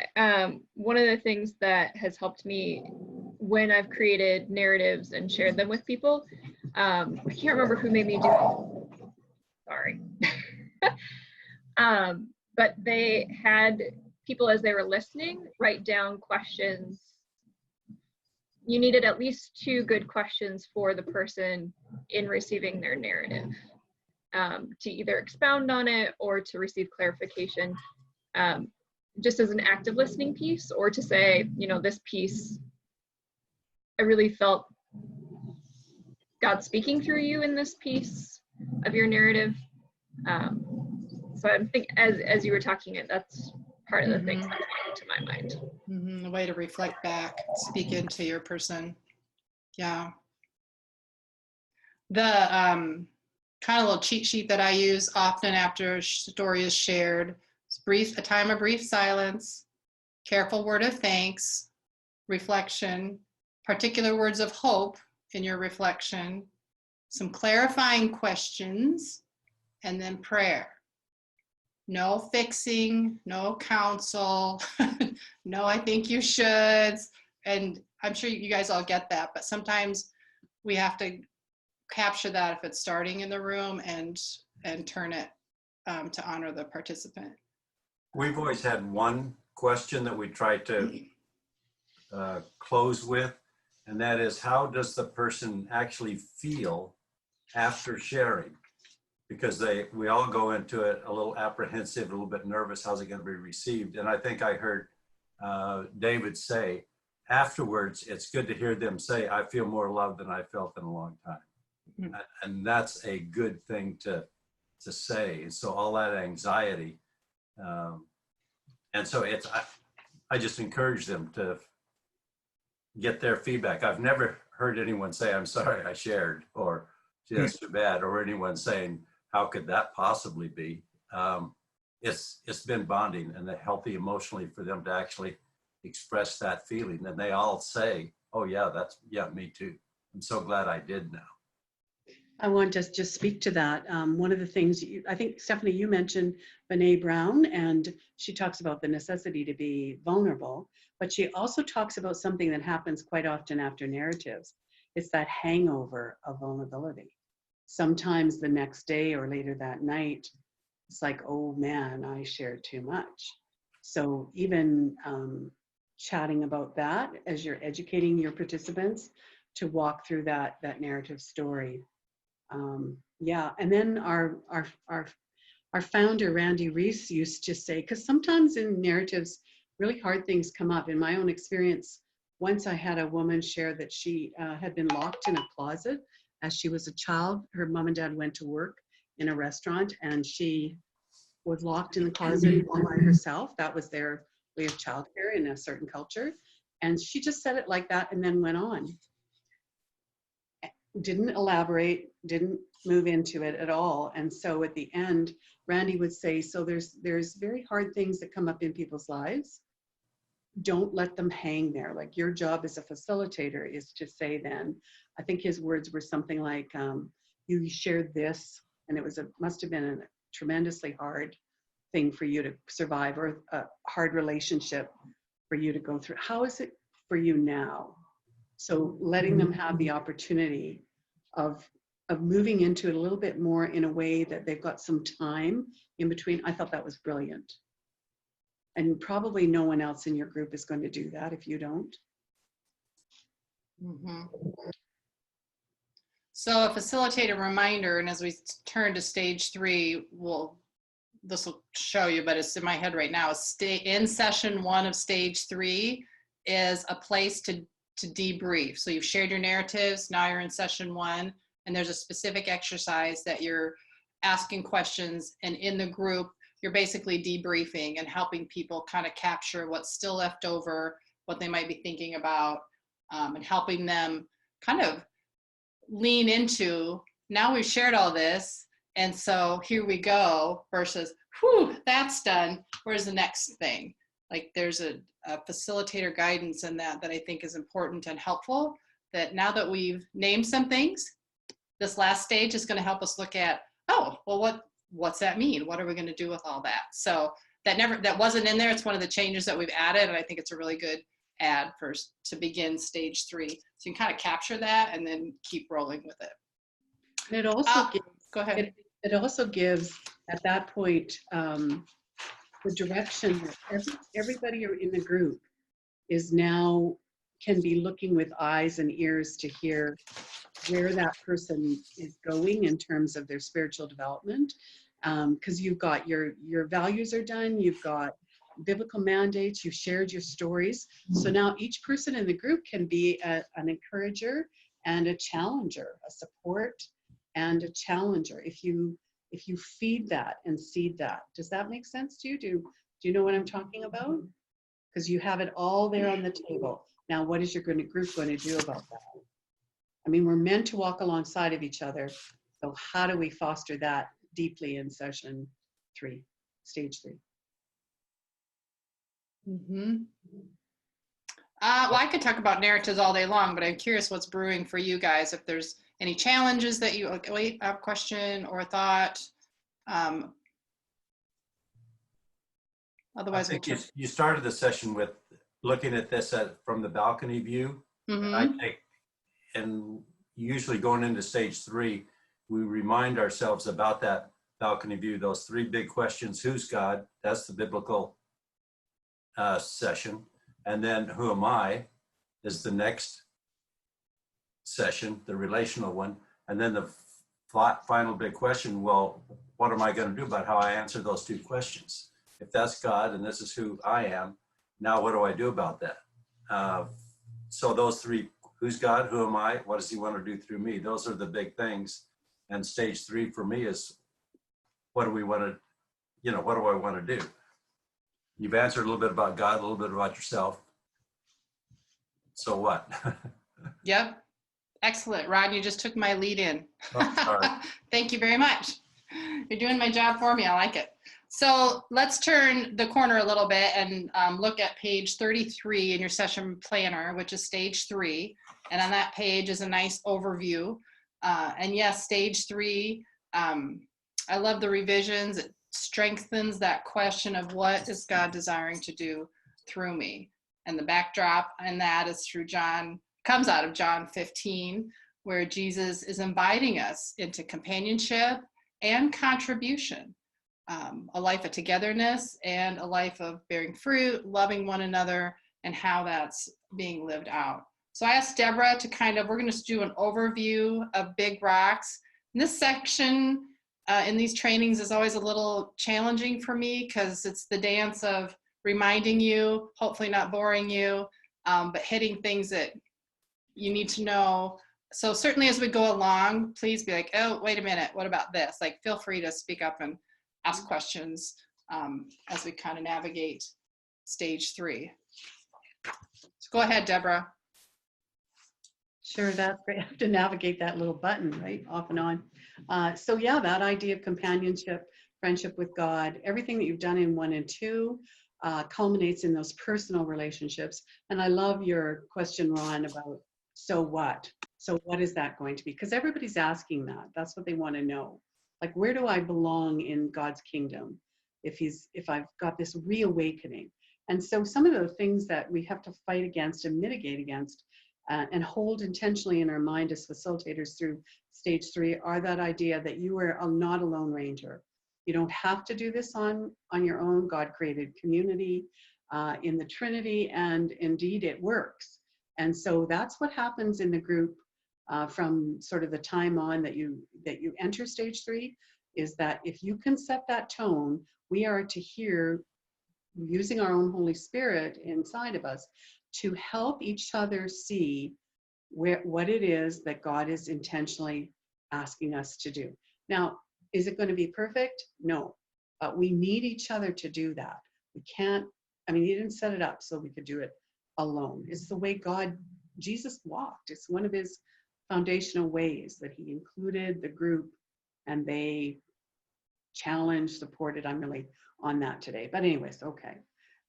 Speaker 5: one of the things that has helped me when I've created narratives and shared them with people, I can't remember who made me do it. Sorry. But they had people, as they were listening, write down questions. You needed at least 2 good questions for the person in receiving their narrative, to either expound on it or to receive clarification, just as an active listening piece, or to say, you know, this piece, I really felt God speaking through you in this piece of your narrative. So I'm thinking, as you were talking it, that's part of the things that came to my mind.
Speaker 1: A way to reflect back, speak into your person. Yeah. The kind of little cheat sheet that I use often after a story is shared is a time of brief silence, careful word of thanks, reflection, particular words of hope in your reflection, some clarifying questions, and then prayer. No fixing, no counsel, no, I think you should. And I'm sure you guys all get that, but sometimes we have to capture that if it's starting in the room and turn it to honor the participant.
Speaker 3: We've always had one question that we try to close with, and that is, how does the person actually feel after sharing? Because we all go into it a little apprehensive, a little bit nervous. How's it going to be received? And I think I heard David say, afterwards, it's good to hear them say, I feel more loved than I felt in a long time. And that's a good thing to say. And so all that anxiety, and so I just encourage them to get their feedback. I've never heard anyone say, I'm sorry I shared, or gee, that's too bad, or anyone saying, how could that possibly be? It's been bonding and healthy emotionally for them to actually express that feeling. And they all say, oh yeah, me too. I'm so glad I did now.
Speaker 2: I want to just speak to that. One of the things, I think, Stephanie, you mentioned Brene Brown, and she talks about the necessity to be vulnerable, but she also talks about something that happens quite often after narratives, It's that hangover of vulnerability. Sometimes the next day or later that night, it's like, oh man, I shared too much. So even chatting about that as you're educating your participants to walk through that narrative story. Yeah, and then our founder, Randy Reese, used to say, because sometimes in narratives, really hard things come up. In my own experience, once I had a woman share that she had been locked in a closet as she was a child. Her mom and dad went to work in a restaurant and she was locked in the closet all by herself. That was their way of childcare in a certain culture. And she just said it like that and then went on. Didn't elaborate, didn't move into it at all. And so at the end, Randy would say, so there's very hard things that come up in people's lives. Don't let them hang there. Like your job as a facilitator is to say then, I think his words were something like, you shared this, and it was must have been a tremendously hard thing for you to survive, or a hard relationship for you to go through. How is it for you now? So letting them have the opportunity of moving into it a little bit more in a way that they've got some time in between. I thought that was brilliant. And probably no one else in your group is going to do that if you don't.
Speaker 1: So a facilitator reminder, and as we turn to stage 3, this will show you, but it's in my head right now, stay in session 1 of stage 3 is a place to debrief. So you've shared your narratives, now you're in session 1, and there's a specific exercise that you're asking questions, and in the group, you're basically debriefing and helping people kind of capture what's still left over, what they might be thinking about, and helping them kind of lean into, now we've shared all this, and so here we go, versus, whew, that's done, where's the next thing? Like there's a facilitator guidance in that I think is important and helpful, that now that we've named some things, this last stage is going to help us look at, oh, well, what's that mean? What are we going to do with all that? So that wasn't in there. It's one of the changes that we've added, and I think it's a really good add to begin stage 3. So you can kind of capture that and then keep rolling with it.
Speaker 2: And it also gives,
Speaker 1: go ahead.
Speaker 2: It also gives at that point the direction that everybody in the group is now can be looking with eyes and ears to hear where that person is going in terms of their spiritual development. Because you've got your values are done, you've got biblical mandates, you've shared your stories. So now each person in the group can be an encourager and a challenger, a support and a challenger. If you feed that and seed that. Does that make sense to you? Do you know what I'm talking about? Because you have it all there on the table. Now, what is your group going to do about that? I mean, we're meant to walk alongside of each other. So how do we foster that deeply in session 3, stage 3?
Speaker 1: Well, I could talk about narratives all day long, but I'm curious what's brewing for you guys. If there's any challenges that you, wait, a question or a thought. Otherwise,
Speaker 3: I think you started the session with looking at this from the balcony view. And usually going into stage 3, we remind ourselves about that balcony view, those 3 big questions. Who's God? That's the biblical session. And then who am I is the next session, the relational one. And then the final big question, well, what am I going to do about how I answer those 2 questions? If that's God and this is who I am, now what do I do about that? So those 3, who's God, who am I, what does he want to do through me? Those are the big things. And stage 3 for me is, what do we want to, what do I want to do? You've answered a little bit about God, a little bit about yourself. So what?
Speaker 1: Yep. Excellent. Rod, you just took my lead in.
Speaker 3: Oh, sorry.
Speaker 1: Thank you very much. You're doing my job for me. I like it. So let's turn the corner a little bit and look at page 33 in your session planner, which is stage 3. And on that page is a nice overview. And yes, stage 3, I love the revisions. It strengthens that question of what is God desiring to do through me? And the backdrop in that is through John comes out of John 15, where Jesus is inviting us into companionship and contribution, a life of togetherness and a life of bearing fruit, loving one another, and how that's being lived out. So I asked Deborah to we're going to do an overview of big rocks. And this section in these trainings is always a little challenging for me because it's the dance of reminding you, hopefully not boring you, but hitting things that you need to know. So certainly as we go along, please be like, oh, wait a minute, what about this? Like, feel free to speak up and ask questions as we kind of navigate stage 3. So go ahead, Deborah.
Speaker 2: Sure, that's great. I have to navigate that little button, right, off and on. So yeah, that idea of companionship, friendship with God, everything that you've done in 1 and 2 culminates in those personal relationships. And I love your question, Ron, about so what? So what is that going to be? Because everybody's asking that. That's what they want to know. Like, where do I belong in God's kingdom if I've got this reawakening? And so some of the things that we have to fight against and mitigate against and hold intentionally in our mind as facilitators through stage 3 are that idea that you are not a lone ranger. You don't have to do this on your own. God created community in the Trinity, and indeed it works. And so that's what happens in the group from sort of the time on that you enter stage 3, is that if you can set that tone, we are to hear, using our own Holy Spirit inside of us, to help each other see what it is that God is intentionally asking us to do. Now, is it going to be perfect? No, but we need each other to do that. We can't, he didn't set it up so we could do it alone. It's the way Jesus walked. It's one of his foundational ways that he included the group and they challenged, supported. I'm really on that today, but anyways, okay.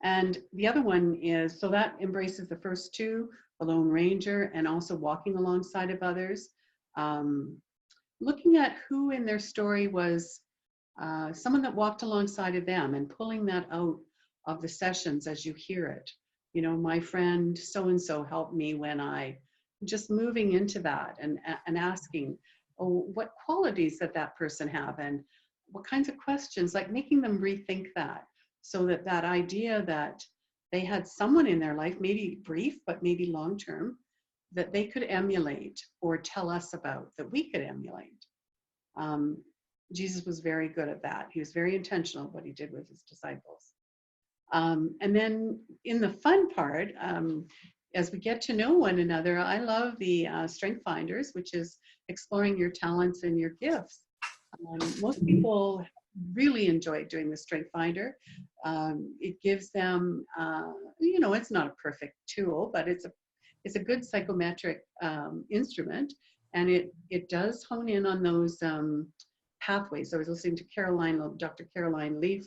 Speaker 2: And the other one is, so that embraces the first 2, the Lone Ranger, and also walking alongside of others. Looking at who in their story was someone that walked alongside of them and pulling that out of the sessions as you hear it. You know, my friend so-and-so helped me when just moving into that and asking, oh, what qualities that person have and what kinds of questions, like making them rethink that. So that idea that they had someone in their life, maybe brief, but maybe long-term, that they could emulate or tell us about, that we could emulate. Jesus was very good at that. He was very intentional what he did with his disciples. And then in the fun part, as we get to know one another, I love the Strength Finders, which is exploring your talents and your gifts. Most people really enjoy doing the Strength Finder. It gives them, it's not a perfect tool, but it's a good psychometric instrument, and it does hone in on those pathways. I was listening to Dr. Caroline Leaf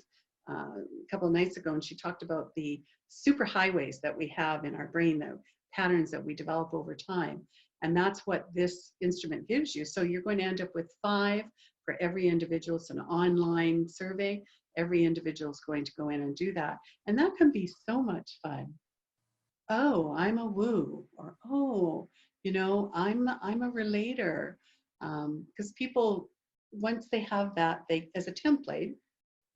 Speaker 2: a couple of nights ago, and she talked about the super highways that we have in our brain, the patterns that we develop over time. And that's what this instrument gives you. So you're going to end up with 5 for every individual. It's an online survey. Every individual is going to go in and do that. And that can be so much fun. Oh, I'm a woo, or oh, I'm a relator. Because people, once they have that, as a template,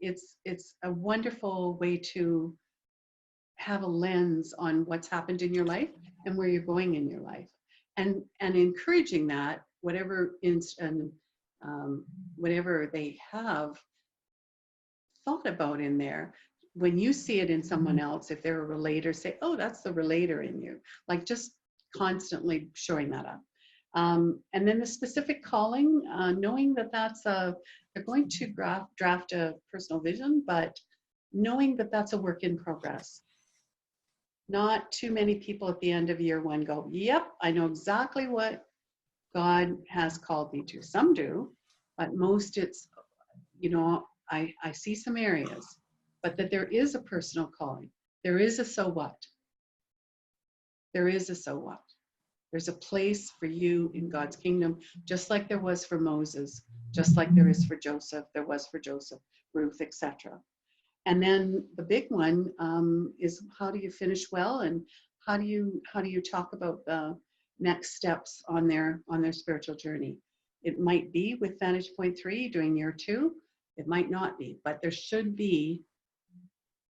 Speaker 2: it's a wonderful way to have a lens on what's happened in your life and where you're going in your life, and encouraging that whatever they have thought about in there, when you see it in someone else, if they're a relator, say, oh, that's the relator in you. Like, just constantly showing that up. And then the specific calling, knowing that they're going to draft a personal vision, but knowing that that's a work in progress. Not too many people at the end of year 1 go, yep, I know exactly what God has called me to. Some do, but most it's, I see some areas, but that there is a personal calling. There is a so what. There is a so what. There's a place for you in God's kingdom, just like there was for Moses, just like there is for Joseph, there was for Joseph, Ruth, etc. And then the big one is, how do you finish well, and how do you talk about next steps on their spiritual journey. It might be with Vantage Point 3 doing year 2. It might not be, but there should be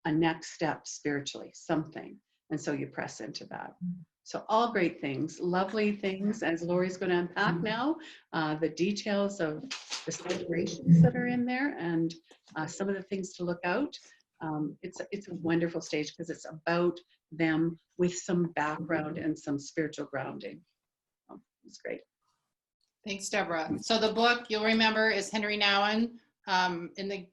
Speaker 2: a next step spiritually, something. And so you press into that. So all great things, lovely things, as Lori's going to unpack now, the details of the celebrations that are in there and some of the things to look out. It's a wonderful stage because it's about them with some background and some spiritual grounding. It's great.
Speaker 1: Thanks, Deborah. So the book you'll remember is Henry Nouwen, in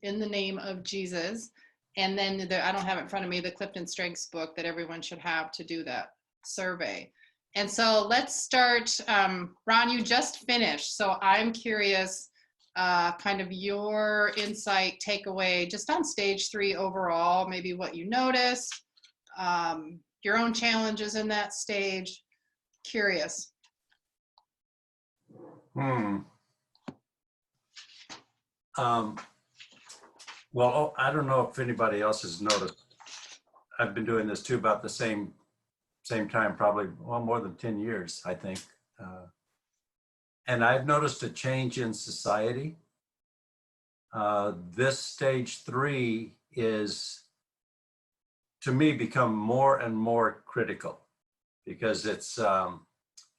Speaker 1: the name of Jesus. And then I don't have it in front of me, the Clifton Strengths book that everyone should have to do that survey. And so let's start. Ron, you just finished. So I'm curious, kind of your insight, takeaway, just on stage 3 overall, maybe what you noticed, your own challenges in that stage. Curious.
Speaker 3: Well, I don't know if anybody else has noticed. I've been doing this too about the same time, probably more than 10 years, I think. And I've noticed a change in society. This stage 3 is, to me, become more and more critical because it's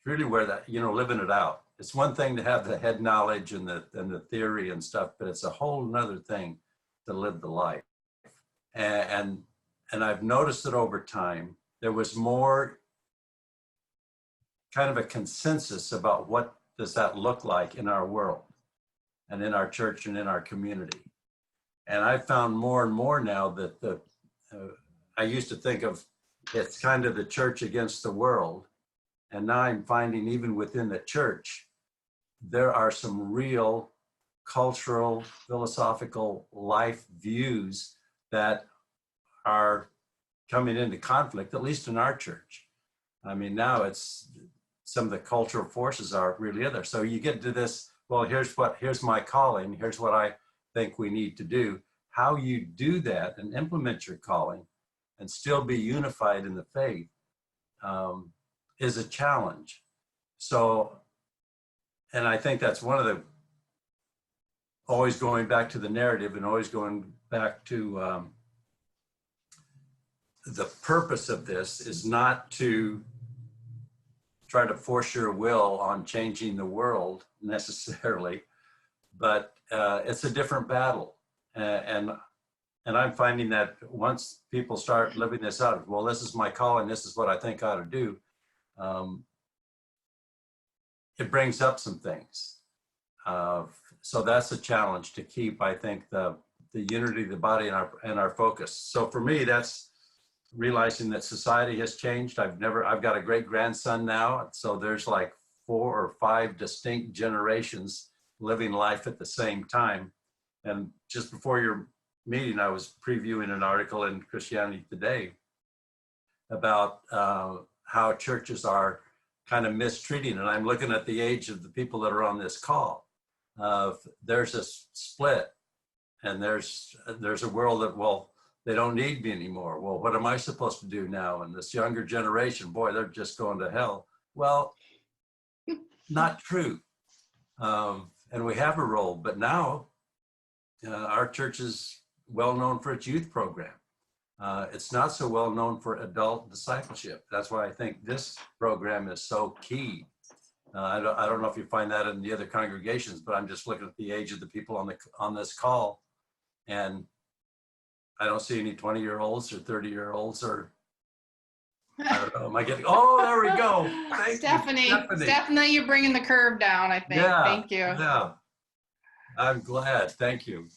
Speaker 3: really where that, living it out. It's one thing to have the head knowledge and the theory and stuff, but it's a whole nother thing to live the life. And I've noticed that over time, there was more kind of a consensus about what does that look like in our world and in our church and in our community. And I found more and more now that I used to think of it's kind of the church against the world. And now I'm finding even within the church, there are some real cultural, philosophical life views that are coming into conflict, at least in our church. I mean, now it's some of the cultural forces are really there. So you get to this, well, here's my calling. Here's what I think we need to do. How you do that and implement your calling and still be unified in the faith is a challenge. So, and I think that's one of the, always going back to the narrative and always going back to the purpose of this is not to try to force your will on changing the world necessarily, but it's a different battle. And I'm finding that once people start living this out, well, this is my calling, this is what I think I ought to do, it brings up some things. So that's a challenge to keep, I think, the unity of the body and our focus. So for me, that's realizing that society has changed. I've got a great grandson now. So there's like 4 or 5 distinct generations living life at the same time. And just before your meeting, I was previewing an article in Christianity Today about how churches are kind of mistreating. And I'm looking at the age of the people that are on this call. There's a split, and there's a world that, well, they don't need me anymore. Well, what am I supposed to do now? And this younger generation, boy, they're just going to hell. Well, not true. And we have a role, but now our church is well known for its youth program. It's not so well known for adult discipleship. That's why I think this program is so key. I don't know if you find that in the other congregations, but I'm just looking at the age of the people on this call, and I don't see any 20-year-olds or 30-year-olds or I don't know. Am I getting? Oh, there we go. Thank
Speaker 1: Stephanie,
Speaker 3: you,
Speaker 1: Stephanie, you're bringing the curve down, I think.
Speaker 3: Yeah,
Speaker 1: Thank you.
Speaker 3: Yeah, I'm glad. Thank you.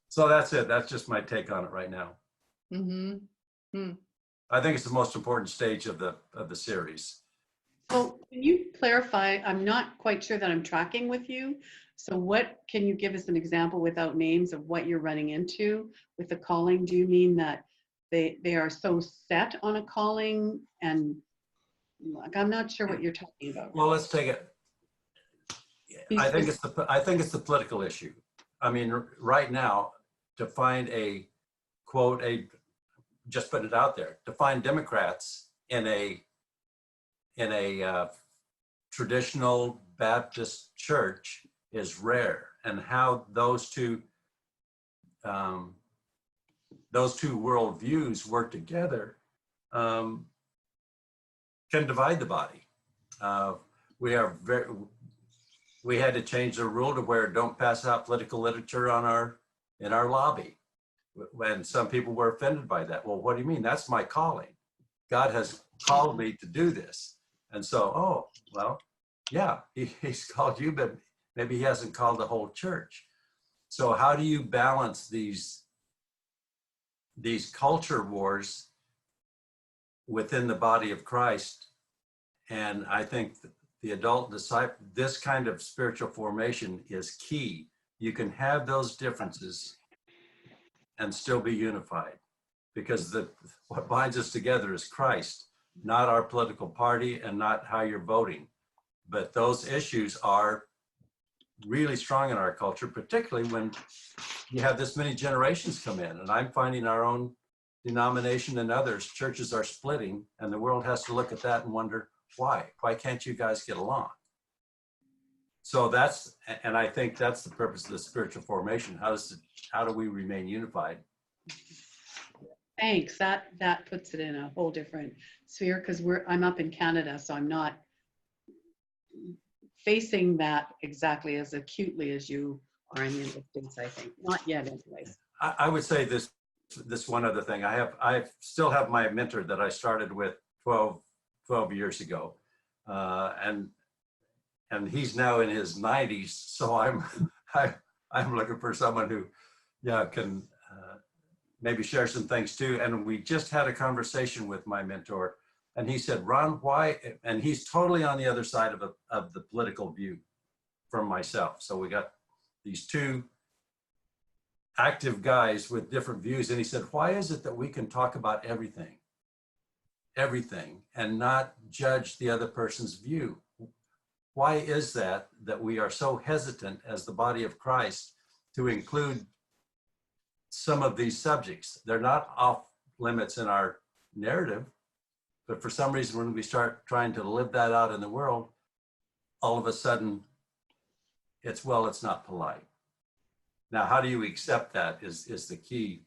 Speaker 3: So that's it. That's just my take on it right now.
Speaker 1: Mm-hmm.
Speaker 3: I think it's the most important stage of the series.
Speaker 2: So can you clarify? I'm not quite sure that I'm tracking with you. So what, can you give us an example without names of what you're running into with the calling? Do you mean that they are so set on a calling, and like, I'm not sure what you're talking about.
Speaker 3: Well, let's take it. I think it's the political issue. I mean, right now, to find a quote, just put it out there, to find Democrats in a in a traditional Baptist church is rare, and how those two worldviews work together can divide the body. We had to change the rule to where don't pass out political literature in our lobby. When some people were offended by that. Well, what do you mean? That's my calling. God has called me to do this. And so, oh, well, yeah, he's called you, but maybe he hasn't called the whole church. So how do you balance these culture wars within the body of Christ? And I think the adult disciple, this kind of spiritual formation is key. You can have those differences and still be unified, because what binds us together is Christ, not our political party and not how you're voting. But those issues are really strong in our culture, particularly when you have this many generations come in. And I'm finding our own denomination and others, churches are splitting, and the world has to look at that and wonder, why? Why can't you guys get along? So and I think that's the purpose of the spiritual formation. How do we remain unified?
Speaker 2: Thanks. That puts it in a whole different sphere, because I'm up in Canada, so I'm not facing that exactly as acutely as you are in the United States, I think. Not yet, anyways.
Speaker 3: I would say this one other thing. I still have my mentor that I started with 12 years ago. And he's now in his 90s. So I'm looking for someone who can maybe share some things too. And we just had a conversation with my mentor, and he said, Ron, why? And he's totally on the other side of the political view from myself. So we got these two active guys with different views. And he said, why is it that we can talk about everything, and not judge the other person's view? Why is that we are so hesitant as the body of Christ to include some of these subjects? They're not off limits in our narrative, but for some reason, when we start trying to live that out in the world, all of a sudden it's not polite. Now, how do you accept that is the key.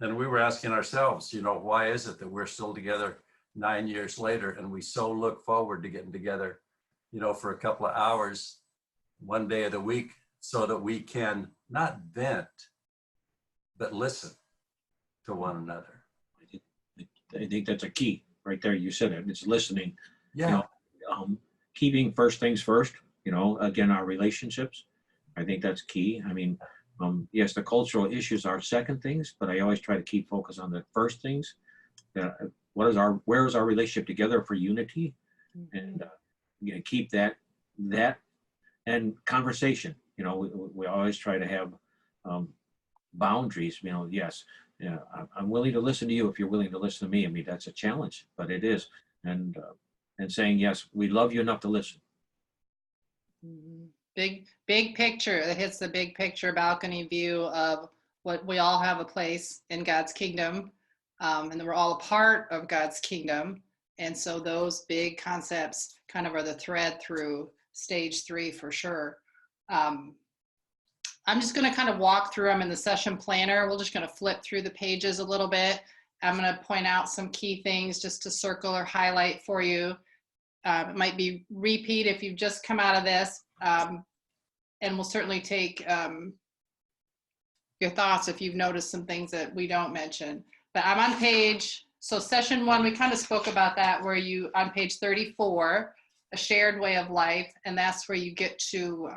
Speaker 3: And we were asking ourselves, why is it that we're still together 9 years later, and we so look forward to getting together, for a couple of hours, one day of the week, so that we can not vent, but listen to one another.
Speaker 7: I think that's a key right there. You said it. It's listening.
Speaker 3: Yeah.
Speaker 7: Keeping first things first. Again, our relationships. I think that's key. I mean, yes, the cultural issues are second things, but I always try to keep focus on the first things. Where is our relationship together for unity, and keep that and conversation. We always try to have boundaries. Yes, I'm willing to listen to you if you're willing to listen to me. I mean, that's a challenge, but it is. And saying, yes, we love you enough to listen.
Speaker 1: Big picture. That hits the big picture balcony view of what we all have a place in God's kingdom, and we're all a part of God's kingdom. And so those big concepts kind of are the thread through stage 3 for sure. I'm just going to kind of walk through them in the session planner. We're just going to flip through the pages a little bit. I'm going to point out some key things just to circle or highlight for you. It might be repeat if you've just come out of this. And we'll certainly take your thoughts if you've noticed some things that we don't mention. But I'm on session 1, we kind of spoke about that, where you, on page 34, a shared way of life. And that's where you get to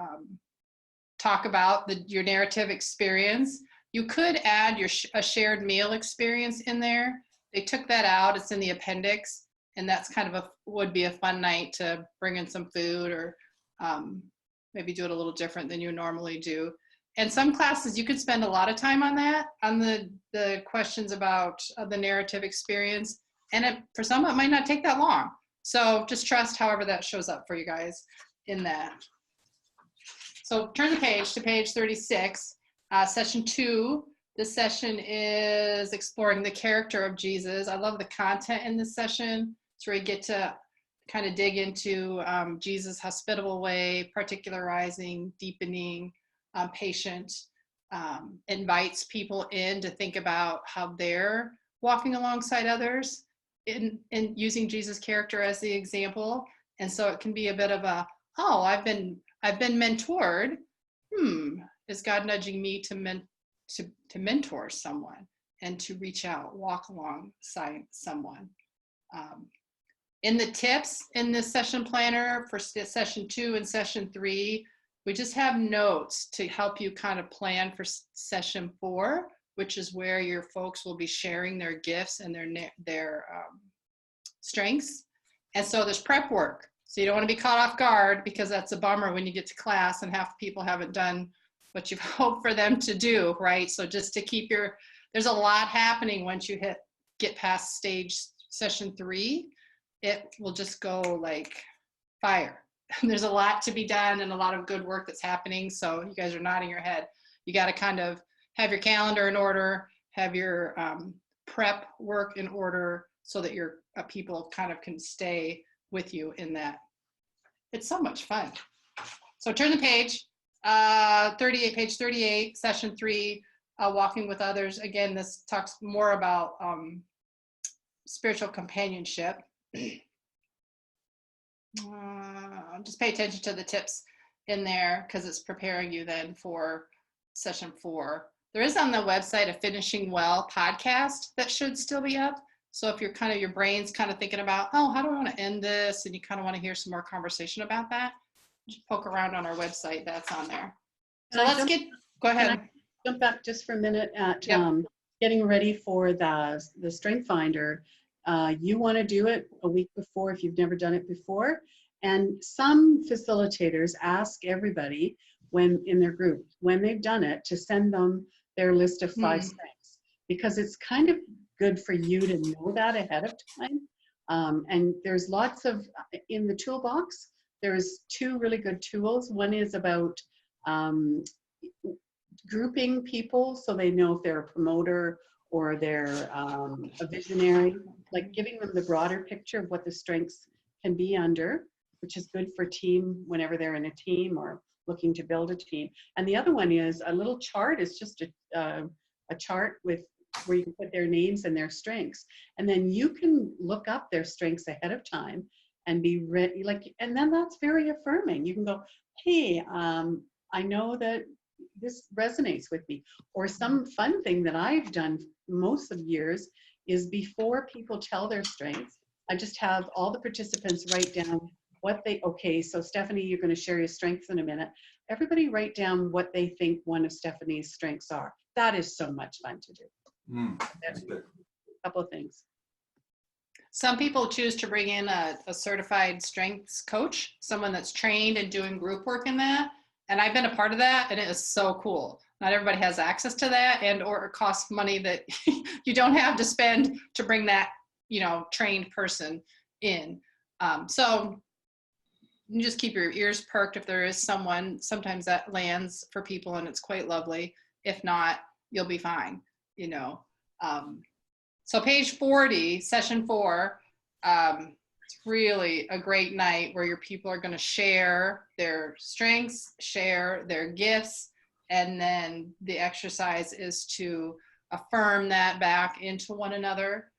Speaker 1: talk about your narrative experience. You could add a shared meal experience in there. They took that out. It's in the appendix. And that's kind of would be a fun night to bring in some food, or maybe do it a little different than you normally do. And some classes, you could spend a lot of time on that, on the questions about the narrative experience. And for some, it might not take that long. So just trust however that shows up for you guys in that. So turn the page to page 36, session 2. This session is exploring the character of Jesus. I love the content in this session. It's where you get to kind of dig into Jesus' hospitable way, particularizing, deepening, patient, invites people in to think about how they're walking alongside others in using Jesus' character as the example. And so it can be a bit of a, oh, I've been mentored. Is God nudging me to mentor someone and to reach out, walk alongside someone? In the tips in this session planner for session 2 and session 3, we just have notes to help you kind of plan for session 4, which is where your folks will be sharing their gifts and their strengths. And so there's prep work. So you don't want to be caught off guard, because that's a bummer when you get to class and half the people haven't done what you've hoped for them to do, right? So just to keep there's a lot happening once you get past session 3. It will just go like fire. There's a lot to be done and a lot of good work that's happening. So you guys are nodding your head. You got to kind of have your calendar in order, have your prep work in order, so that your people kind of can stay with you in that. It's so much fun. So turn the page, 38, page 38, session 3, walking with others. Again, this talks more about spiritual companionship. Just pay attention to the tips in there, because it's preparing you then for session 4. There is on the website a Finishing Well podcast that should still be up. So if you're your brain's kind of thinking about, oh, how do I want to end this? And you kind of want to hear some more conversation about that, just poke around on our website, that's on there. So let's go ahead.
Speaker 2: Jump back just for a minute at
Speaker 1: Yep.
Speaker 2: getting ready for the Strength Finder. You want to do it a week before if you've never done it before. And some facilitators ask everybody in their group, when they've done it, to send them their list of 5 strengths, because it's kind of good for you to know that ahead of time. And there's lots of, in the toolbox, there's 2 really good tools. One is about grouping people so they know if they're a promoter or they're a visionary, like giving them the broader picture of what the strengths can be under, which is good for team whenever they're in a team or looking to build a team. And the other one is a little chart. It's just a chart with where you can put their names and their strengths. And then you can look up their strengths ahead of time and be ready, and then that's very affirming. You can go, hey, I know that this resonates with me. Or some fun thing that I've done most of the years is, before people tell their strengths, I just have all the participants write down okay, so Stephanie, you're going to share your strengths in a minute. Everybody write down what they think one of Stephanie's strengths are. That is so much fun to do.
Speaker 3: That's good.
Speaker 2: A couple of things.
Speaker 1: Some people choose to bring in a certified strengths coach, someone that's trained and doing group work in that. And I've been a part of that, and it is so cool. Not everybody has access to that, or it costs money that you don't have to spend to bring that, trained person in. So you just keep your ears perked if there is someone. Sometimes that lands for people and it's quite lovely. If not, you'll be fine, So page 40, session 4, it's really a great night where your people are going to share their strengths, share their gifts, and then the exercise is to affirm that back into one another.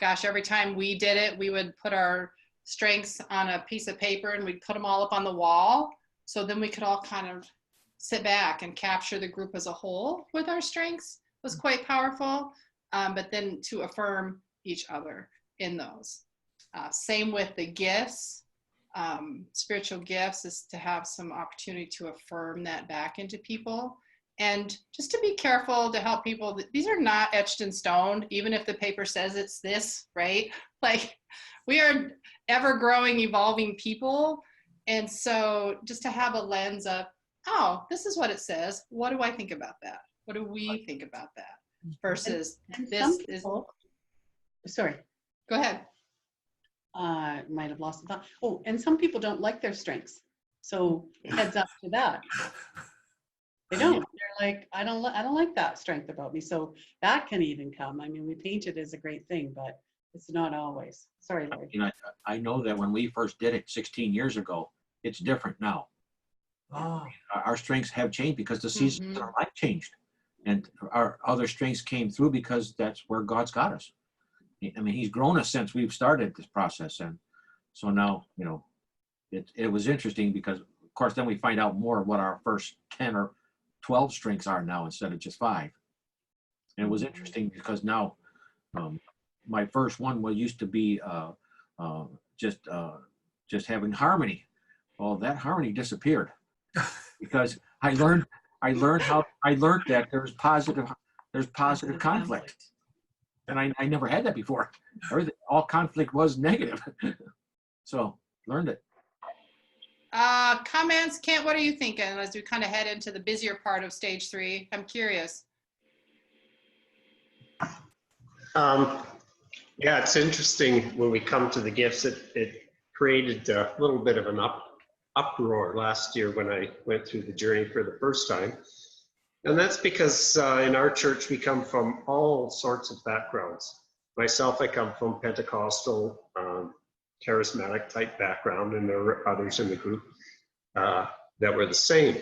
Speaker 1: Gosh, every time we did it, we would put our strengths on a piece of paper and we'd put them all up on the wall. So then we could all kind of sit back and capture the group as a whole with our strengths. It was quite powerful. But then to affirm each other in those. Same with the gifts. Spiritual gifts is to have some opportunity to affirm that back into people. And just to be careful to help people, that these are not etched in stone, even if the paper says it's this, right? Like, we are ever growing, evolving people. And so just to have a lens of, oh, this is what it says. What do I think about that? What do we think about that? Versus
Speaker 2: and
Speaker 1: this
Speaker 2: people, sorry.
Speaker 1: Go ahead.
Speaker 2: Might have lost the thought. Oh, and some people don't like their strengths. So heads up to that. They don't. They're like, I don't like that strength about me. So that can even come. I mean, we paint it as a great thing, but It's not always. Sorry, Lord.
Speaker 7: You know, I know that when we first did it 16 years ago, it's different now.
Speaker 3: Oh,
Speaker 7: Our strengths have changed because the seasons
Speaker 1: Mhm.
Speaker 7: of our life changed. And our other strengths came through because that's where God's got us. I mean, he's grown us since we've started this process. And so now, you know, it was interesting because, of course, then we find out more what our first 10 or 12 strengths are now instead of just 5. And it was interesting because now my first one used to be just having harmony. Well, that harmony disappeared because I learned that there's positive conflict. And I never had that before. All conflict was negative. So learned it.
Speaker 1: Comments, Kent, what are you thinking as we kind of head into the busier part of stage 3? I'm curious.
Speaker 4: Yeah, it's interesting when we come to the gifts, it created a little bit of an uproar last year when I went through the journey for the first time. And that's because in our church, we come from all sorts of backgrounds. Myself, I come from Pentecostal, charismatic type background, and there were others in the group that were the same.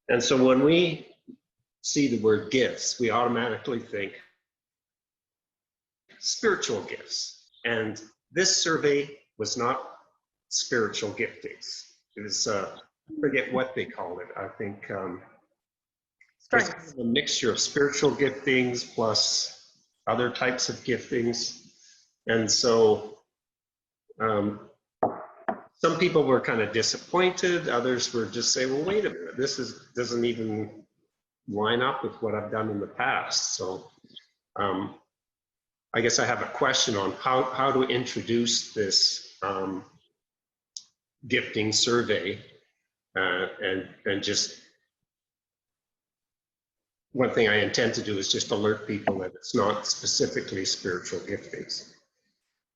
Speaker 4: And so when we see the word gifts, we automatically think spiritual gifts. And this survey was not spiritual giftings. It was, I forget what they called it. I think there's kind of a mixture of spiritual giftings plus other types of giftings. And so some people were kind of disappointed. Others were just saying, well, wait a minute, this doesn't even line up with what I've done in the past. So I guess I have a question on how to introduce this gifting survey, and just one thing I intend to do is just alert people that it's not specifically spiritual giftings.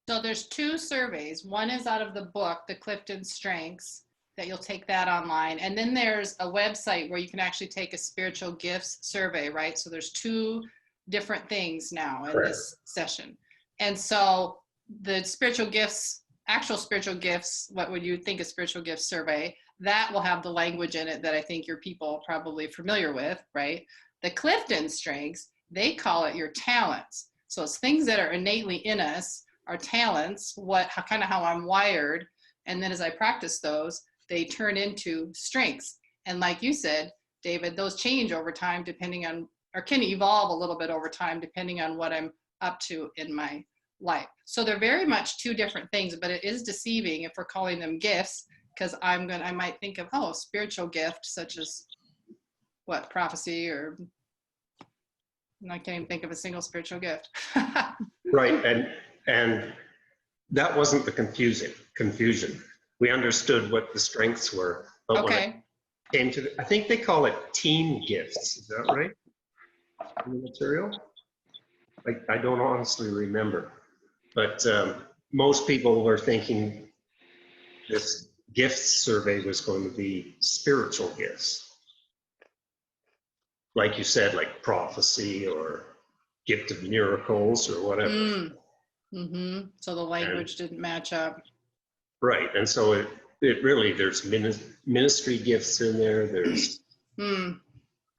Speaker 1: So there's 2 surveys. One is out of the book, The Clifton Strengths, that you'll take that online. And then there's a website where you can actually take a spiritual gifts survey, right? So there's 2 different things now in this session. And so the spiritual gifts, actual spiritual gifts, what would you think a spiritual gifts survey, that will have the language in it that I think your people are probably familiar with, right? The Clifton Strengths, they call it your talents. So it's things that are innately in us, our talents, how I'm wired. And then as I practice those, they turn into strengths. And like you said, David, those change over time depending on, or can evolve a little bit over time depending on what I'm up to in my life. So they're very much 2 different things, but it is deceiving if we're calling them gifts, because I might think of, spiritual gift, such as what, prophecy, or I can't even think of a single spiritual gift.
Speaker 4: Right, and that wasn't the confusion. We understood what the strengths were, but when it came to I think they call it team gifts. Is that right? In the material? I don't honestly remember, but most people were thinking this gifts survey was going to be spiritual gifts. Like you said, like prophecy or gift of miracles or whatever.
Speaker 1: So the language didn't match up.
Speaker 4: Right, and so it really, there's ministry gifts in there, there's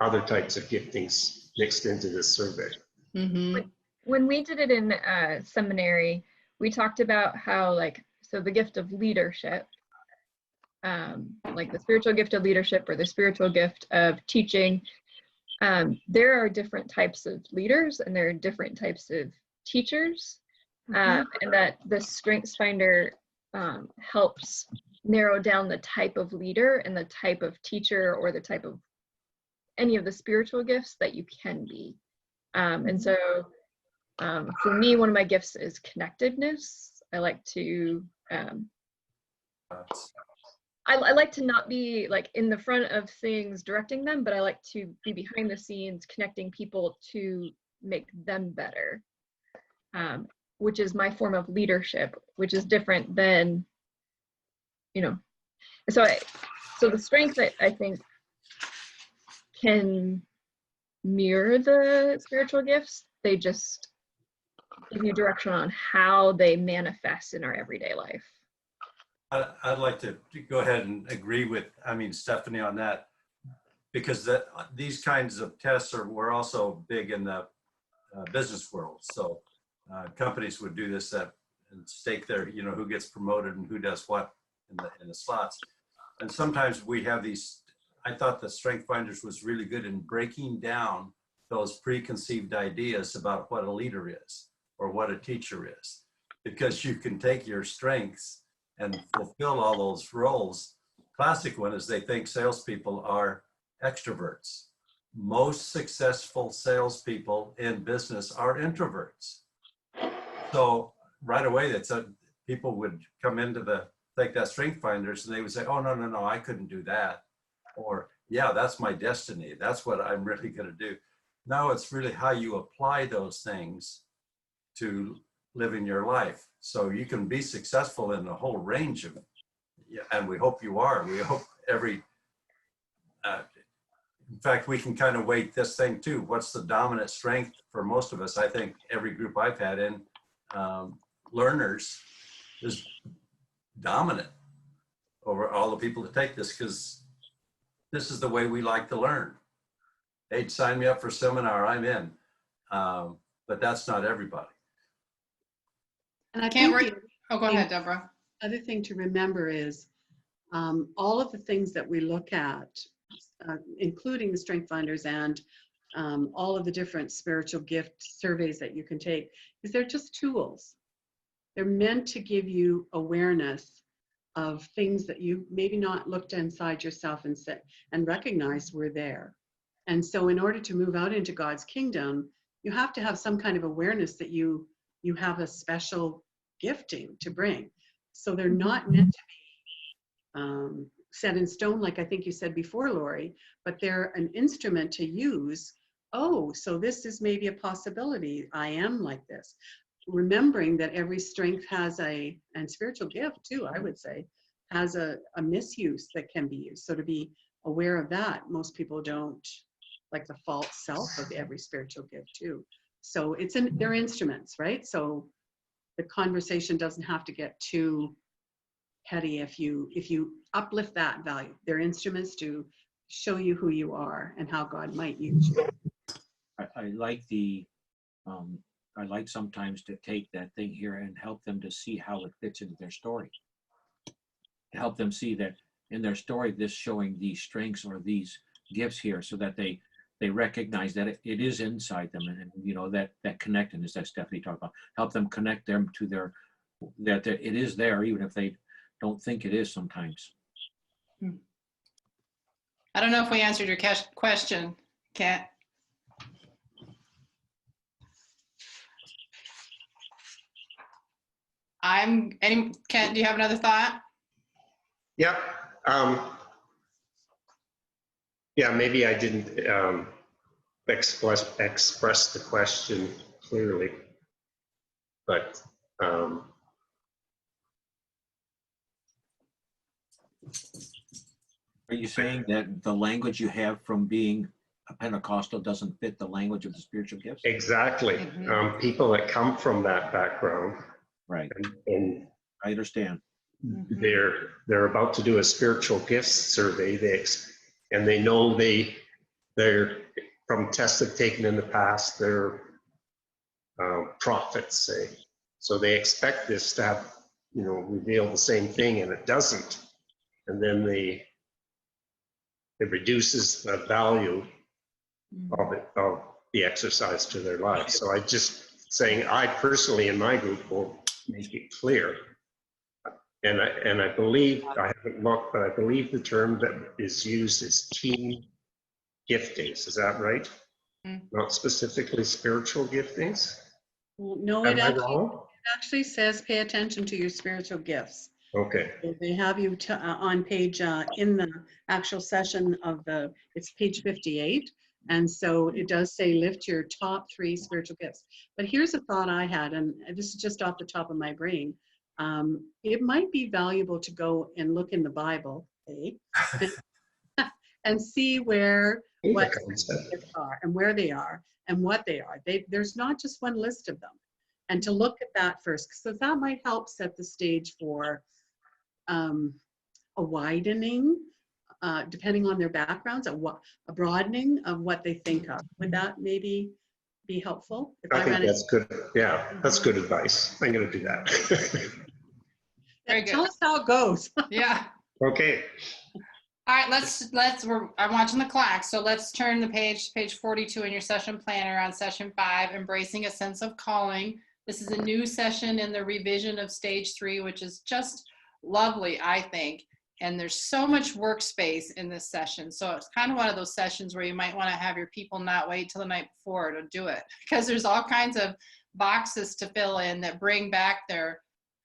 Speaker 4: other types of giftings mixed into this survey.
Speaker 5: When we did it in seminary, we talked about how, so the gift of leadership, like the spiritual gift of leadership or the spiritual gift of teaching, there are different types of leaders and there are different types of teachers, and that the Strengths Finder helps narrow down the type of leader and the type of teacher or the type of any of the spiritual gifts that you can be. And so for me, one of my gifts is connectedness. I like to I like to not be in the front of things directing them, but I like to be behind the scenes connecting people to make them better, which is my form of leadership, which is different than, so the strength that I think can mirror the spiritual gifts, they just give you direction on how they manifest in our everyday life.
Speaker 3: I'd like to go ahead and agree with, Stephanie on that, because these kinds of tests were also big in the business world. So companies would do this and stake their, who gets promoted and who does what in the slots. And sometimes we have these, I thought the Strength Finders was really good in breaking down those preconceived ideas about what a leader is or what a teacher is, because you can take your strengths and fulfill all those roles. Classic one is they think salespeople are extroverts. Most successful salespeople in business are introverts. So right away, people would come into take that Strength Finders and they would say, oh, no, I couldn't do that. Or, yeah, that's my destiny. That's what I'm really going to do. Now it's really how you apply those things to living your life. So you can be successful in a whole range of, and we hope you are. We hope in fact, we can kind of weight this thing too. What's the dominant strength for most of us? I think every group I've had in, learners is dominant over all the people that take this, because this is the way we like to learn. Hey, sign me up for a seminar, I'm in. But that's not everybody.
Speaker 2: And I
Speaker 1: Can't
Speaker 2: think
Speaker 1: work. Oh, go ahead, Deborah.
Speaker 2: the other thing to remember is all of the things that we look at, including the Strength Finders and all of the different spiritual gift surveys that you can take, is they're just tools. They're meant to give you awareness of things that you maybe not looked inside yourself and recognized were there. And so in order to move out into God's kingdom, you have to have some kind of awareness that you have a special gifting to bring. So they're not meant to be set in stone, like I think you said before, Lori, but they're an instrument to use. Oh, so this is maybe a possibility. I am like this. Remembering that every strength has and spiritual gift too, I would say, has a misuse that can be used. So to be aware of that, most people don't, like the false self of every spiritual gift too. So they're instruments, right? So the conversation doesn't have to get too heady if you uplift that value. They're instruments to show you who you are and how God might use you.
Speaker 7: I like sometimes to take that thing here and help them to see how it fits into their story. To help them see that in their story, this showing these strengths or these gifts here, so that they recognize that it is inside them, and that connectedness that Stephanie talked about. Help them connect them to that it is there, even if they don't think it is sometimes.
Speaker 1: I don't know if we answered your question, Kat. Kent, do you have another thought?
Speaker 4: Yep. Yeah, maybe I didn't express the question clearly, but
Speaker 7: Are you saying that the language you have from being a Pentecostal doesn't fit the language of the spiritual gifts?
Speaker 4: exactly.
Speaker 1: Mhm.
Speaker 4: People that come from that background,
Speaker 7: Right.
Speaker 4: and
Speaker 7: I understand.
Speaker 4: they're about to do a spiritual gifts survey, and they know they're from tests they've taken in the past, they're prophets, say. So they expect this to have, reveal the same thing, and it doesn't. And then it reduces the value of the exercise to their lives. So I personally in my group will make it clear. And I believe, I haven't looked, but I believe the term that is used is team giftings. Is that right? Not specifically spiritual giftings?
Speaker 2: Well, no,
Speaker 4: Am
Speaker 2: it
Speaker 4: I wrong?
Speaker 2: actually says pay attention to your spiritual gifts.
Speaker 4: Okay.
Speaker 2: They have you on page in the actual session it's page 58. And so it does say lift your top 3 spiritual gifts. But here's a thought I had, and this is just off the top of my brain. It might be valuable to go and look in the Bible, and see what gifts are and where they are and what they are. There's not just one list of them. and to look at that first, so that might help set the stage for a widening, depending on their backgrounds, a broadening of what they think of. Would that maybe be helpful? If
Speaker 4: I think
Speaker 2: ran it-
Speaker 4: that's good. Yeah, that's good advice. I'm going to do that.
Speaker 1: Very good.
Speaker 2: Tell us how it goes.
Speaker 1: Yeah.
Speaker 4: Okay.
Speaker 1: All right, I'm watching the clock, so let's turn the page, page 42 in your session planner on session 5, embracing a sense of calling. This is a new session in the revision of stage 3, which is just lovely, I think. And there's so much workspace in this session. So it's kind of one of those sessions where you might want to have your people not wait till the night before to do it, because there's all kinds of boxes to fill in that bring back their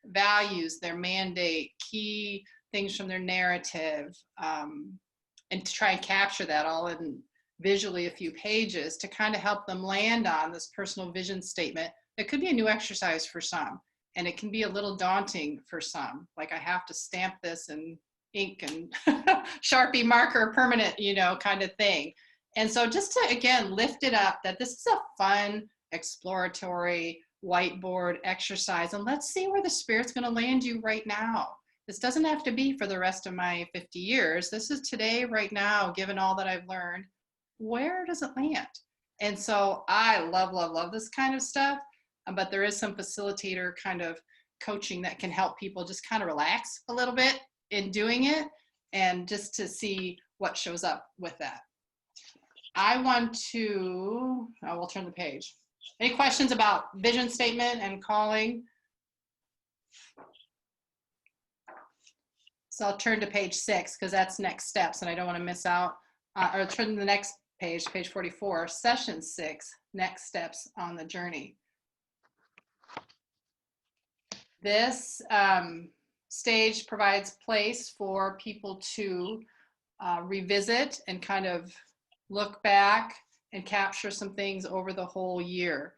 Speaker 1: values, their mandate, key things from their narrative, and to try and capture that all in visually a few pages to kind of help them land on this personal vision statement. It could be a new exercise for some, and it can be a little daunting for some. Like, I have to stamp this in ink and Sharpie marker, permanent, kind of thing. And so just to, again, lift it up that this is a fun, exploratory whiteboard exercise, and let's see where the Spirit's going to land you right now. This doesn't have to be for the rest of my 50 years. This is today, right now, given all that I've learned. Where does it land? And so I love this kind of stuff, but there is some facilitator kind of coaching that can help people just kind of relax a little bit in doing it, and just to see what shows up with that. We'll turn the page. Any questions about vision statement and calling? So I'll turn to page 6 because that's next steps, and I don't want to miss out. Or turn to the next page, page 44, session 6, next steps on the journey. This stage provides place for people to revisit and kind of look back and capture some things over the whole year.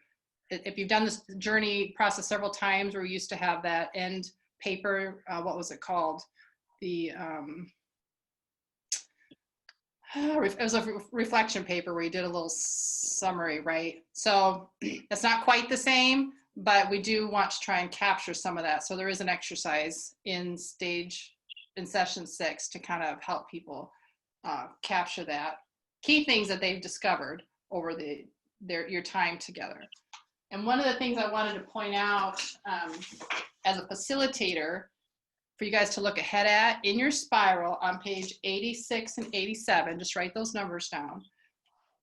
Speaker 1: If you've done this journey process several times, we used to have that end paper, what was it called? It was a reflection paper where you did a little summary, right? So it's not quite the same, but we do want to try and capture some of that. So there is an exercise in session 6 to kind of help people capture that key things that they've discovered over your time together. And one of the things I wanted to point out as a facilitator for you guys to look ahead at in your spiral on page 86 and 87, just write those numbers down.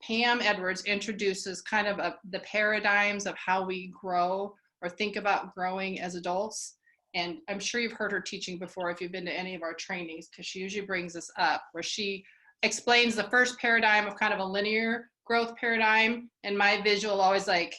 Speaker 1: Pam Edwards introduces kind of the paradigms of how we grow or think about growing as adults. And I'm sure you've heard her teaching before if you've been to any of our trainings, because she usually brings this up where she explains the first paradigm of kind of a linear growth paradigm. And my visual always like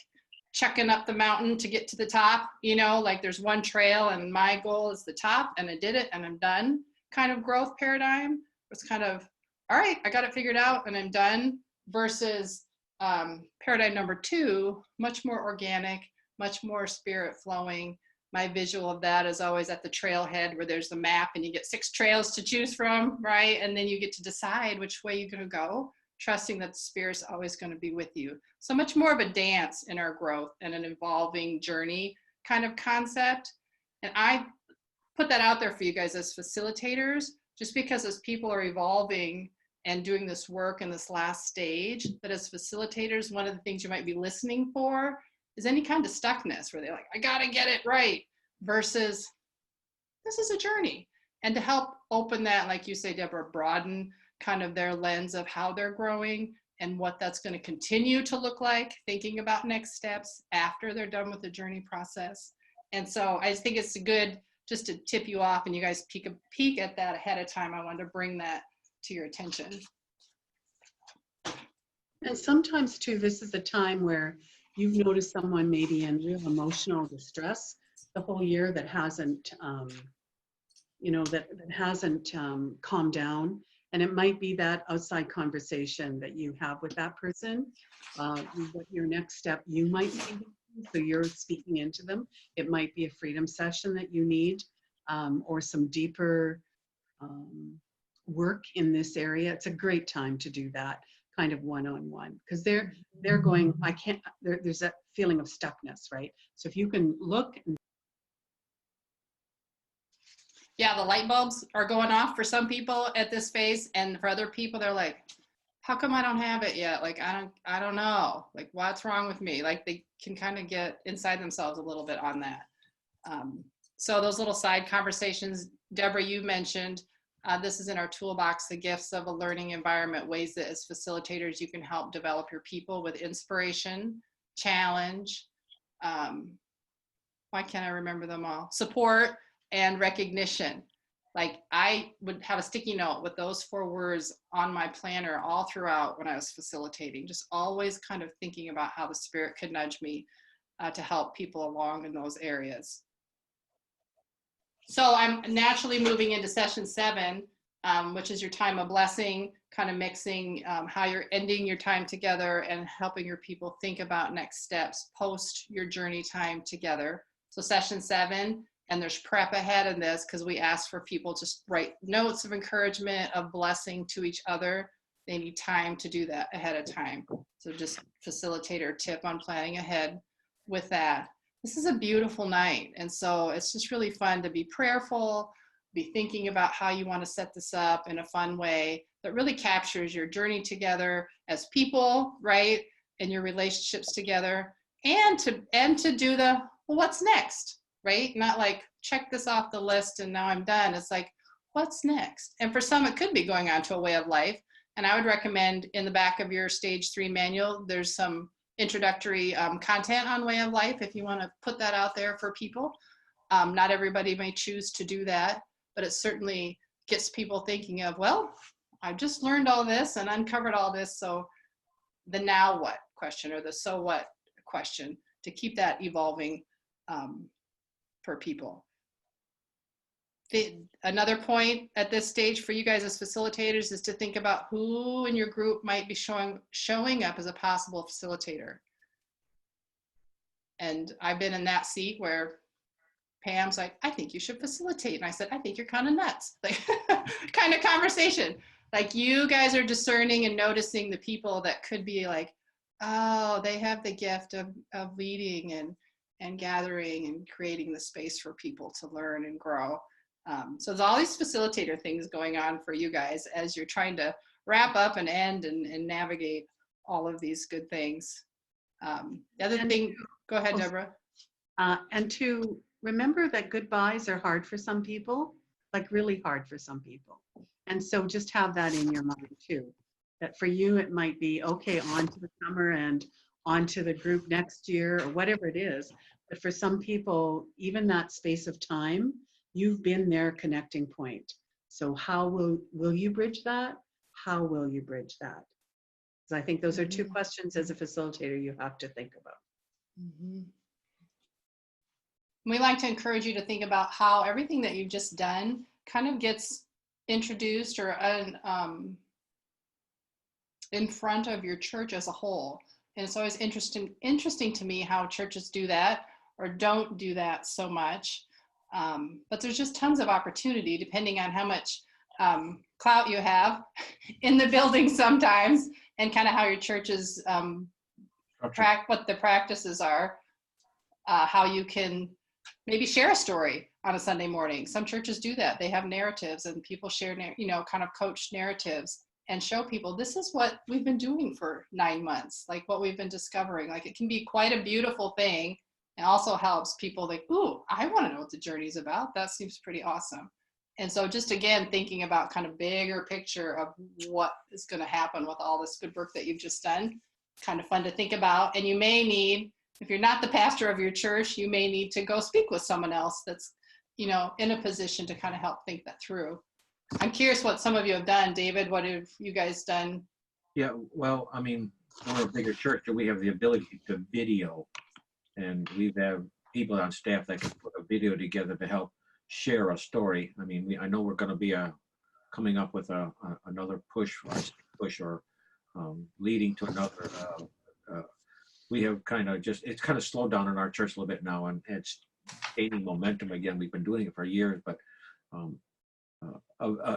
Speaker 1: checking up the mountain to get to the top, like there's one trail and my goal is the top and I did it and I'm done kind of growth paradigm. It's kind of, all right, I got it figured out and I'm done, versus paradigm number 2, much more organic, much more spirit flowing. My visual of that is always at the trailhead where there's the map and you get 6 trails to choose from, right? And then you get to decide which way you're going to go, trusting that the Spirit's always going to be with you. So much more of a dance in our growth and an evolving journey kind of concept. And I put that out there for you guys as facilitators, just because as people are evolving and doing this work in this last stage, that as facilitators, one of the things you might be listening for is any kind of stuckness where they're like, I got to get it right, versus this is a journey. And to help open that, like you say, Deborah, broaden kind of their lens of how they're growing and what that's going to continue to look like, thinking about next steps after they're done with the journey process. And so I just think it's good just to tip you off and you guys peek at that ahead of time. I wanted to bring that to your attention.
Speaker 2: And sometimes too, this is a time where you've noticed someone maybe in real emotional distress the whole year that hasn't, that hasn't calmed down. And it might be that outside conversation that you have with that person, what your next step you might need. So you're speaking into them. It might be a freedom session that you need, or some deeper work in this area. It's a great time to do that. kind of one-on-one, because they're going, I can't, there's that feeling of stuckness, right? So if you can look and
Speaker 1: Yeah, the light bulbs are going off for some people at this phase, and for other people, they're like, how come I don't have it yet? Like, I don't know. Like, what's wrong with me? Like, they can kind of get inside themselves a little bit on that. So those little side conversations, Deborah, you mentioned, this is in our toolbox, the gifts of a learning environment, ways that as facilitators, you can help develop your people with inspiration, challenge, why can't I remember them all? Support and recognition. Like, I would have a sticky note with those 4 words on my planner all throughout when I was facilitating, just always kind of thinking about how the Spirit could nudge me to help people along in those areas. So I'm naturally moving into session 7, which is your time of blessing, kind of mixing how you're ending your time together and helping your people think about next steps post your journey time together. So session 7, and there's prep ahead of this because we ask for people to write notes of encouragement, of blessing to each other. They need time to do that ahead of time. So just facilitator tip on planning ahead with that. This is a beautiful night. And so it's just really fun to be prayerful, be thinking about how you want to set this up in a fun way that really captures your journey together as people, right? And your relationships together, and to do the, well, what's next? Right? Not like, check this off the list and now I'm done. It's like, what's next? And for some, it could be going on to a way of life. And I would recommend in the back of your stage 3 manual, there's some introductory content on way of life if you want to put that out there for people. Not everybody may choose to do that, but it certainly gets people thinking of, well, I've just learned all this and uncovered all this. So the now what question, or the so what question, to keep that evolving for people. Another point at this stage for you guys as facilitators is to think about who in your group might be showing up as a possible facilitator. And I've been in that seat where Pam's like, I think you should facilitate. And I said, I think you're kind of nuts. Like, kind of conversation. Like, you guys are discerning and noticing the people that could be like, oh, they have the gift of leading and gathering and creating the space for people to learn and grow. So there's all these facilitator things going on for you guys as you're trying to wrap up and end and navigate all of these good things. The other thing, go ahead, Deborah.
Speaker 2: and to remember that goodbyes are hard for some people, like really hard for some people. And so just have that in your mind too, that for you, it might be, okay, on to the summer and on to the group next year or whatever it is. But for some people, even that space of time, you've been their connecting point. So how will you bridge that? How will you bridge that? So I think those are 2 questions as a facilitator you have to think about.
Speaker 1: Mm-hmm. We like to encourage you to think about how everything that you've just done kind of gets introduced or in front of your church as a whole. And it's always interesting to me how churches do that or don't do that so much. But there's just tons of opportunity depending on how much clout you have in the building sometimes, and kind of how your church's what the practices are, how you can maybe share a story on a Sunday morning. Some churches do that. They have narratives and people share, kind of coach narratives and show people, this is what we've been doing for 9 months, like what we've been discovering. Like, it can be quite a beautiful thing, and also helps people like, ooh, I want to know what the journey's about. That seems pretty awesome. And so just, again, thinking about kind of bigger picture of what is going to happen with all this good work that you've just done, kind of fun to think about. And you may need, if you're not the pastor of your church, you may need to go speak with someone else that's, in a position to kind of help think that through. I'm curious what some of you have done. David, what have you guys done?
Speaker 7: Yeah, well, I mean, we're a bigger church, so we have the ability to video, and we have people on staff that can put a video together to help share a story. I mean, I know we're going to be coming up with another push or leading to another. We have it's kind of slowed down in our church a little bit now, and it's gaining momentum again. We've been doing it for years, but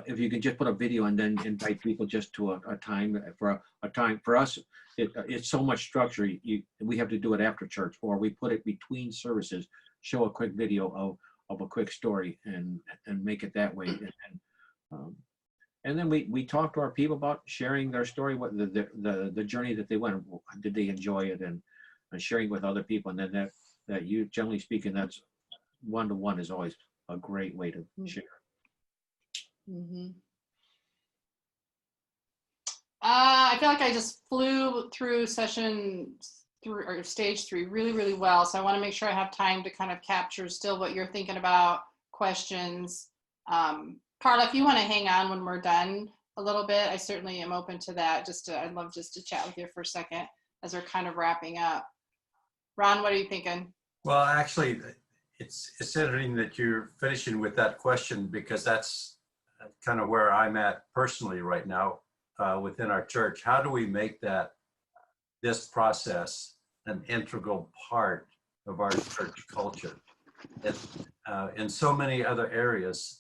Speaker 7: if you can just put a video and then invite people just to a time for a time for us, it's so much structure. We have to do it after church, or we put it between services, show a quick video of a quick story and make it that way. And then we talk to our people about sharing their story, what the journey that they went, did they enjoy it, and sharing with other people. And then that you, generally speaking, that's one-to-one is always a great way to share.
Speaker 1: Mm-hmm. I feel like I just flew through session 3 or stage 3 really, really well. So I want to make sure I have time to kind of capture still what you're thinking about, questions. Carla, if you want to hang on when we're done a little bit, I certainly am open to that. I'd love just to chat with you for a second as we're kind of wrapping up. Ron, what are you thinking?
Speaker 3: Well, actually, it's interesting that you're finishing with that question, because that's kind of where I'm at personally right now within our church. How do we make this process an integral part of our church culture? In so many other areas,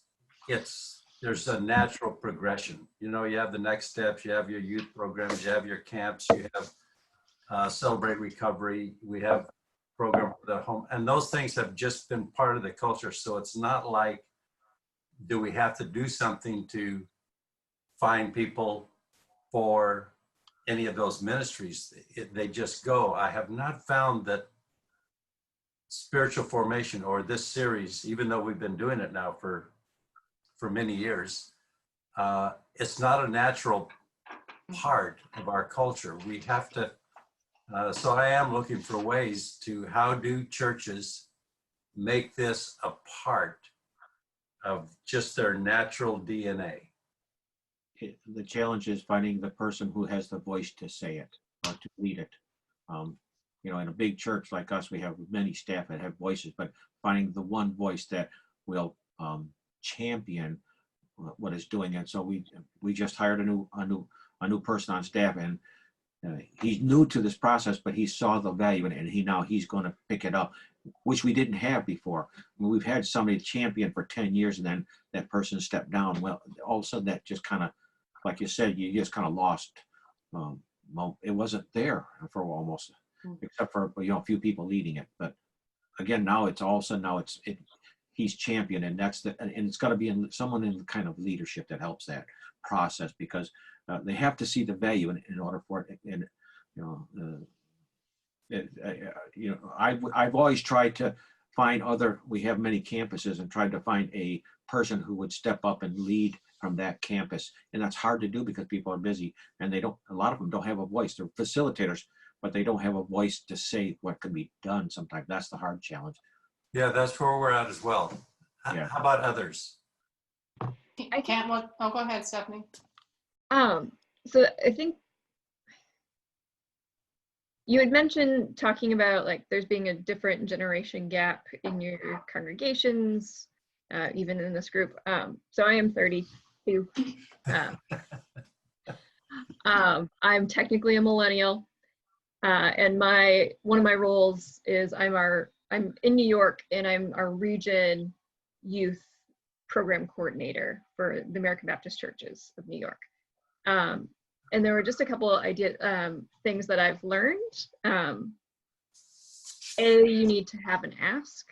Speaker 3: there's a natural progression. You know, you have the next steps, you have your youth programs, you have your camps, you have Celebrate Recovery, we have program for the home, and those things have just been part of the culture. So it's not like, do we have to do something to find people for any of those ministries? They just go. I have not found that spiritual formation or this series, even though we've been doing it now for many years, it's not a natural part of our culture. We have to, so I am looking for ways to, how do churches make this a part of just their natural DNA?
Speaker 7: The challenge is finding the person who has the voice to say it or to lead it. You know, in a big church like us, we have many staff that have voices, but finding the one voice that will champion what is doing it. So we just hired a new person on staff, and he's new to this process, but he saw the value in it, and he's going to pick it up, which we didn't have before. I mean, we've had somebody champion for 10 years, and then that person stepped down. Well, all of a sudden that just kind of, like you said, you just kind of lost. It wasn't there for almost, except for, you know, a few people leading it. But again, now it's all of a sudden he's champion, and and it's got to be someone in the kind of leadership that helps that process, because they have to see the value in order for it. And I've always tried to find we have many campuses, and tried to find a person who would step up and lead from that campus. And that's hard to do because people are busy, and a lot of them don't have a voice. They're facilitators, but they don't have a voice to say what can be done sometimes. That's the hard challenge.
Speaker 3: Yeah, that's where we're at as well.
Speaker 7: Yeah.
Speaker 3: How about others?
Speaker 1: I can't look. Oh, go ahead, Stephanie.
Speaker 5: So I think you had mentioned talking about like there's being a different generation gap in your congregations, even in this group. So I am 32. I'm technically a millennial, and one of my roles is I'm in New York, and I'm our region youth program coordinator for the American Baptist Churches of New York. And there were just a couple of things that I've learned. You need to have an ask.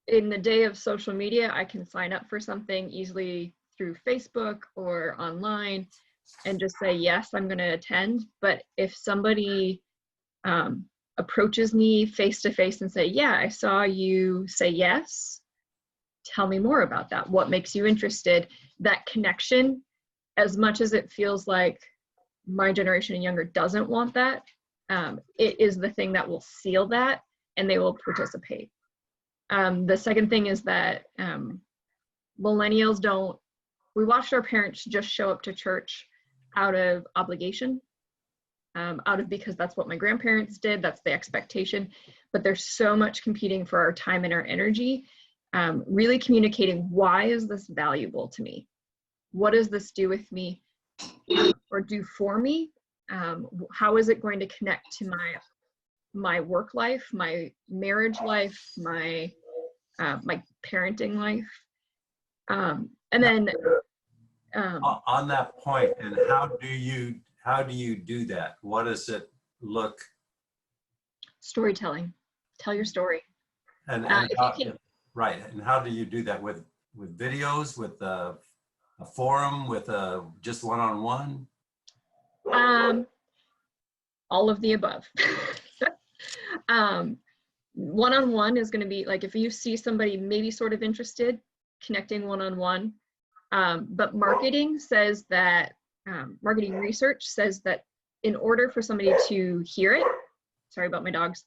Speaker 5: In the day of social media, I can sign up for something easily through Facebook or online and just say, yes, I'm going to attend. But if somebody approaches me face to face and say, yeah, I saw you say yes, tell me more about that. What makes you interested? That connection, as much as it feels like my generation and younger doesn't want that, it is the thing that will seal that, and they will participate. The second thing is that millennials we watched our parents just show up to church out of obligation, because that's what my grandparents did, that's the expectation, but there's so much competing for our time and our energy. Really communicating, why is this valuable to me? What does this do with me or do for me? How is it going to connect to my work life, my marriage life, my parenting life? And then
Speaker 3: On that point, and how do you do that? What does it look?
Speaker 5: storytelling, tell your story.
Speaker 3: And
Speaker 5: If you
Speaker 3: how,
Speaker 5: can-
Speaker 3: right, and how do you do that with videos, with a forum, with just one-on-one?
Speaker 5: All of the above. One-on-one is going to be like if you see somebody maybe sort of interested, connecting one-on-one. But marketing says that, marketing research says that in order for somebody to hear it, sorry about my dogs,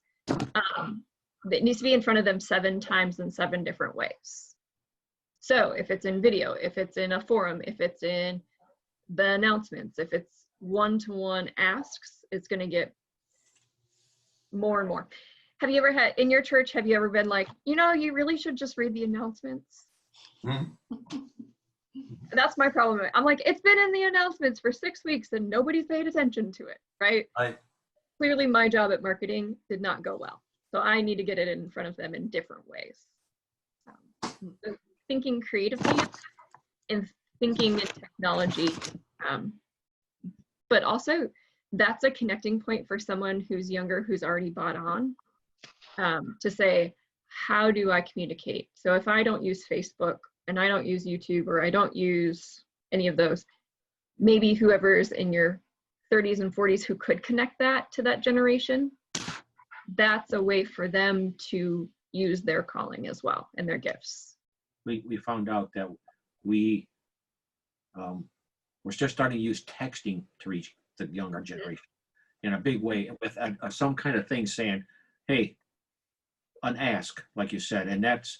Speaker 5: it needs to be in front of them 7 times in 7 different ways. So if it's in video, if it's in a forum, if it's in the announcements, if it's one-to-one asks, it's going to get more and more. Have you ever had, in your church, have you ever been like, you know, you really should just read the announcements? That's my problem. I'm like, it's been in the announcements for 6 weeks and nobody's paid attention to it, right? Clearly my job at marketing did not go well. So I need to get it in front of them in different ways. Thinking creatively and thinking in technology. But also that's a connecting point for someone who's younger, who's already bought on, to say, how do I communicate? So if I don't use Facebook and I don't use YouTube or I don't use any of those, maybe whoever's in your 30s and 40s who could connect that to that generation, that's a way for them to use their calling as well and their gifts.
Speaker 7: We found out that we're just starting to use texting to reach the younger generation in a big way with some kind of thing saying, hey, an ask, like you said. And that's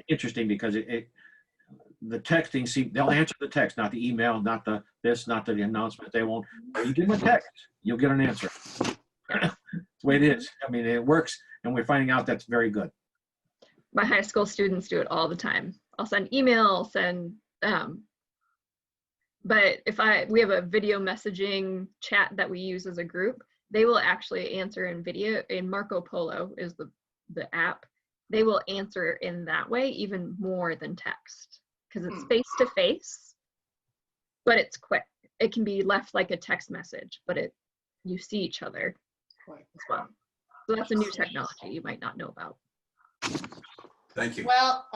Speaker 7: interesting because the texting, see, they'll answer the text, not the email, not the this, not the announcement. They won't. You give them a text, you'll get an answer. That's the way it is. I mean, it works, and we're finding out that's very good.
Speaker 5: My high school students do it all the time. I'll send emails and but if we have a video messaging chat that we use as a group, they will actually answer in video. In Marco Polo is the app. They will answer in that way even more than text because it's face to face, but it's quick. It can be left like a text message, but you see each other as well. So that's a new technology you might not know about.
Speaker 3: Thank you.
Speaker 1: Well,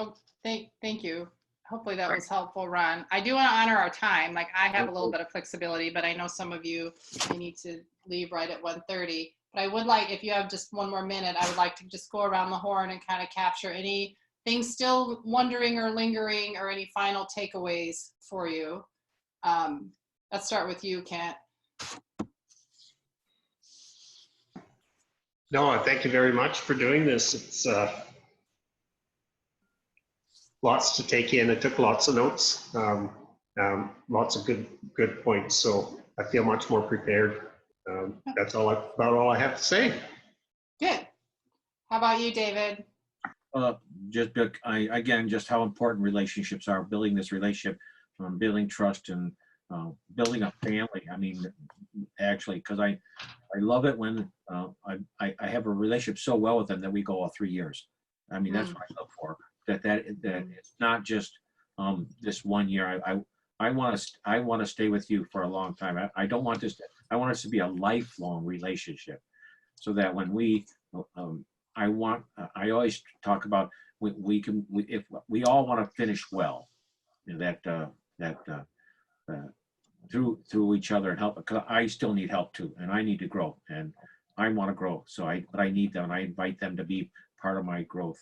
Speaker 1: thank you. Hopefully that was helpful, Ron. I do want to honor our time. Like I have a little bit of flexibility, but I know some of you may need to leave right at 1:30. But I would like, if you have just one more minute, I would like to just go around the horn and kind of capture any things still wondering or lingering or any final takeaways for you. Let's start with you, Kent.
Speaker 4: No, thank you very much for doing this. It's lots to take in. I took lots of notes, lots of good points. So I feel much more prepared. That's about all I have to say.
Speaker 1: Good. How about you, David?
Speaker 7: Just how important relationships are, building this relationship, building trust and building a family. I mean, actually, because I love it when I have a relationship so well with them that we go all 3 years. I mean, that's what I look for. That it's not just this 1 year. I want to stay with you for a long time. I don't want this. I want us to be a lifelong relationship, so that when I always talk about if we all want to finish well, through each other and help. Because I still need help too, and I need to grow, and I want to grow. But I need them. And I invite them to be part of my growth.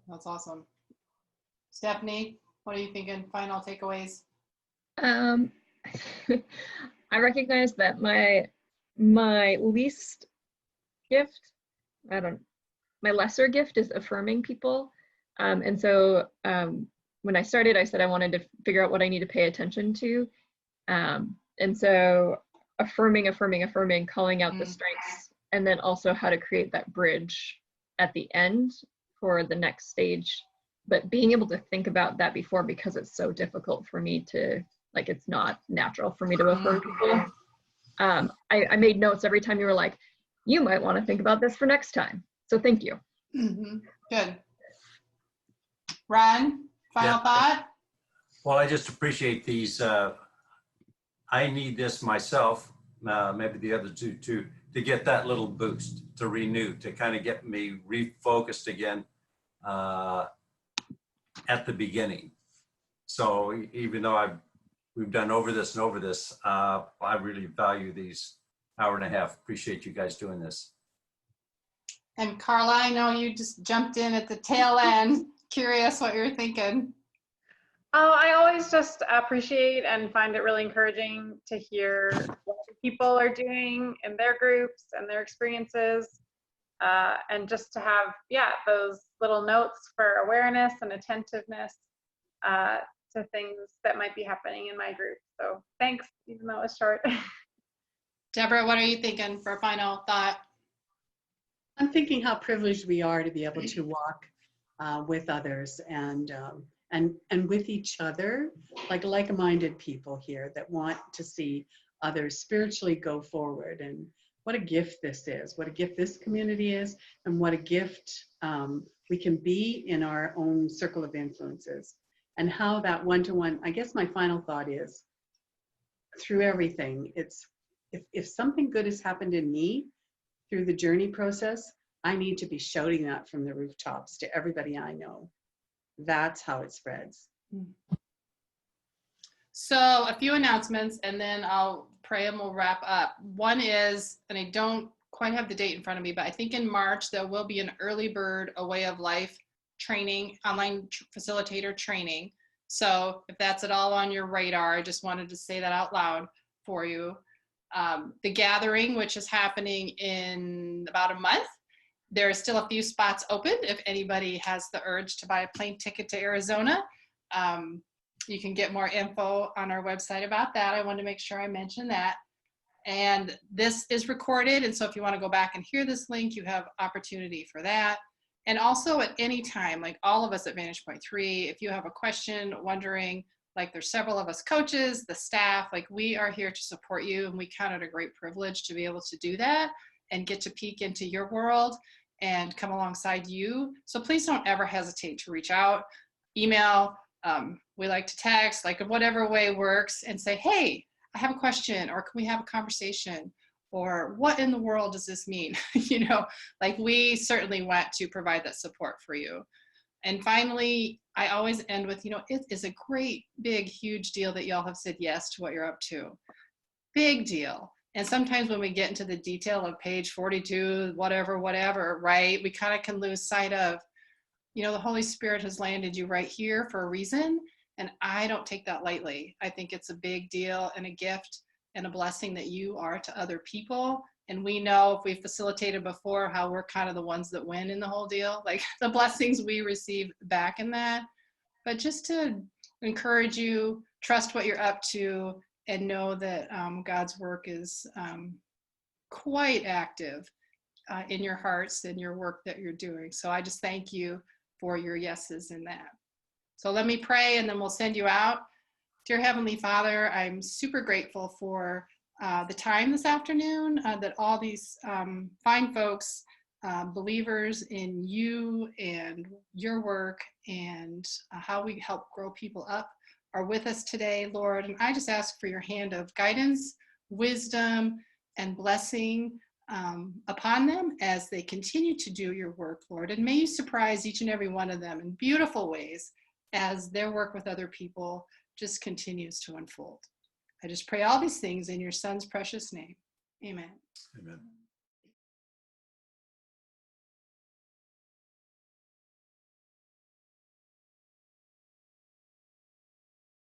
Speaker 1: That's awesome. Stephanie, what are you thinking? Final takeaways?
Speaker 5: I recognize that my least gift, my lesser gift is affirming people. And so when I started, I said I wanted to figure out what I need to pay attention to. And so affirming, calling out the strengths, and then also how to create that bridge at the end for the next stage. But being able to think about that before, because it's so difficult for me to, like, it's not natural for me to affirm people. I made notes every time you were like, you might want to think about this for next time. So thank you.
Speaker 1: Good. Ron, final
Speaker 3: Yeah.
Speaker 1: thought?
Speaker 3: Well, I just appreciate these. I need this myself, maybe the other two too, to get that little boost, to renew, to kind of get me refocused again at the beginning. So even though we've done over this and over this, I really value these hour and a half. Appreciate you guys doing this.
Speaker 1: And Carla, I know you just jumped in at the tail end. Curious what you're thinking.
Speaker 8: Oh, I always just appreciate and find it really encouraging to hear what people are doing in their groups and their experiences. And just to have, those little notes for awareness and attentiveness to things that might be happening in my group. So thanks, even though it was short.
Speaker 1: Deborah, what are you thinking for a final thought?
Speaker 2: I'm thinking how privileged we are to be able to walk with others and with each other, like-minded people here that want to see others spiritually go forward. And what a gift this is, what a gift this community is, and what a gift we can be in our own circle of influences. And how that one-to-one, I guess my final thought is, through everything, it's if something good has happened in me through the journey process, I need to be shouting that from the rooftops to everybody I know. That's how it spreads.
Speaker 1: So a few announcements and then I'll pray and we'll wrap up. One is, and I don't quite have the date in front of me, but I think in March there will be an early bird, a way of life training, online facilitator training. So if that's at all on your radar, I just wanted to say that out loud for you. The gathering, which is happening in about a month, there are still a few spots open. If anybody has the urge to buy a plane ticket to Arizona, you can get more info on our website about that. I wanted to make sure I mentioned that. And this is recorded. And so if you want to go back and hear this link, you have opportunity for that. And also at any time, like all of us at Vantage Point 3, if you have a question, wondering, like there's several of us coaches, the staff, like we are here to support you. And we count it a great privilege to be able to do that and get to peek into your world and come alongside you. So please don't ever hesitate to reach out, email, we like to text, like whatever way works, and say, hey, I have a question, or can we have a conversation? Or what in the world does this mean? You know, like we certainly want to provide that support for you. And finally, I always end with, you know, it is a great, big, huge deal that y'all have said yes to what you're up to. Big deal. And sometimes when we get into the detail of page 42, whatever, right, we kind of can lose sight of, you know, the Holy Spirit has landed you right here for a reason. And I don't take that lightly. I think it's a big deal and a gift and a blessing that you are to other people. And we know if we've facilitated before how we're kind of the ones that win in the whole deal, like the blessings we receive back in that. But just to encourage you, trust what you're up to, and know that God's work is quite active in your hearts and your work that you're doing. So I just thank you for your yeses in that. So let me pray and then we'll send you out. Dear Heavenly Father, I'm super grateful for the time this afternoon that all these fine folks, believers in you and your work and how we help grow people up are with us today, Lord. And I just ask for your hand of guidance, wisdom, and blessing upon them as they continue to do your work, Lord. And may you surprise each and every one of them in beautiful ways as their work with other people just continues to unfold. I just pray all these things in your Son's precious name. Amen.
Speaker 3: Amen.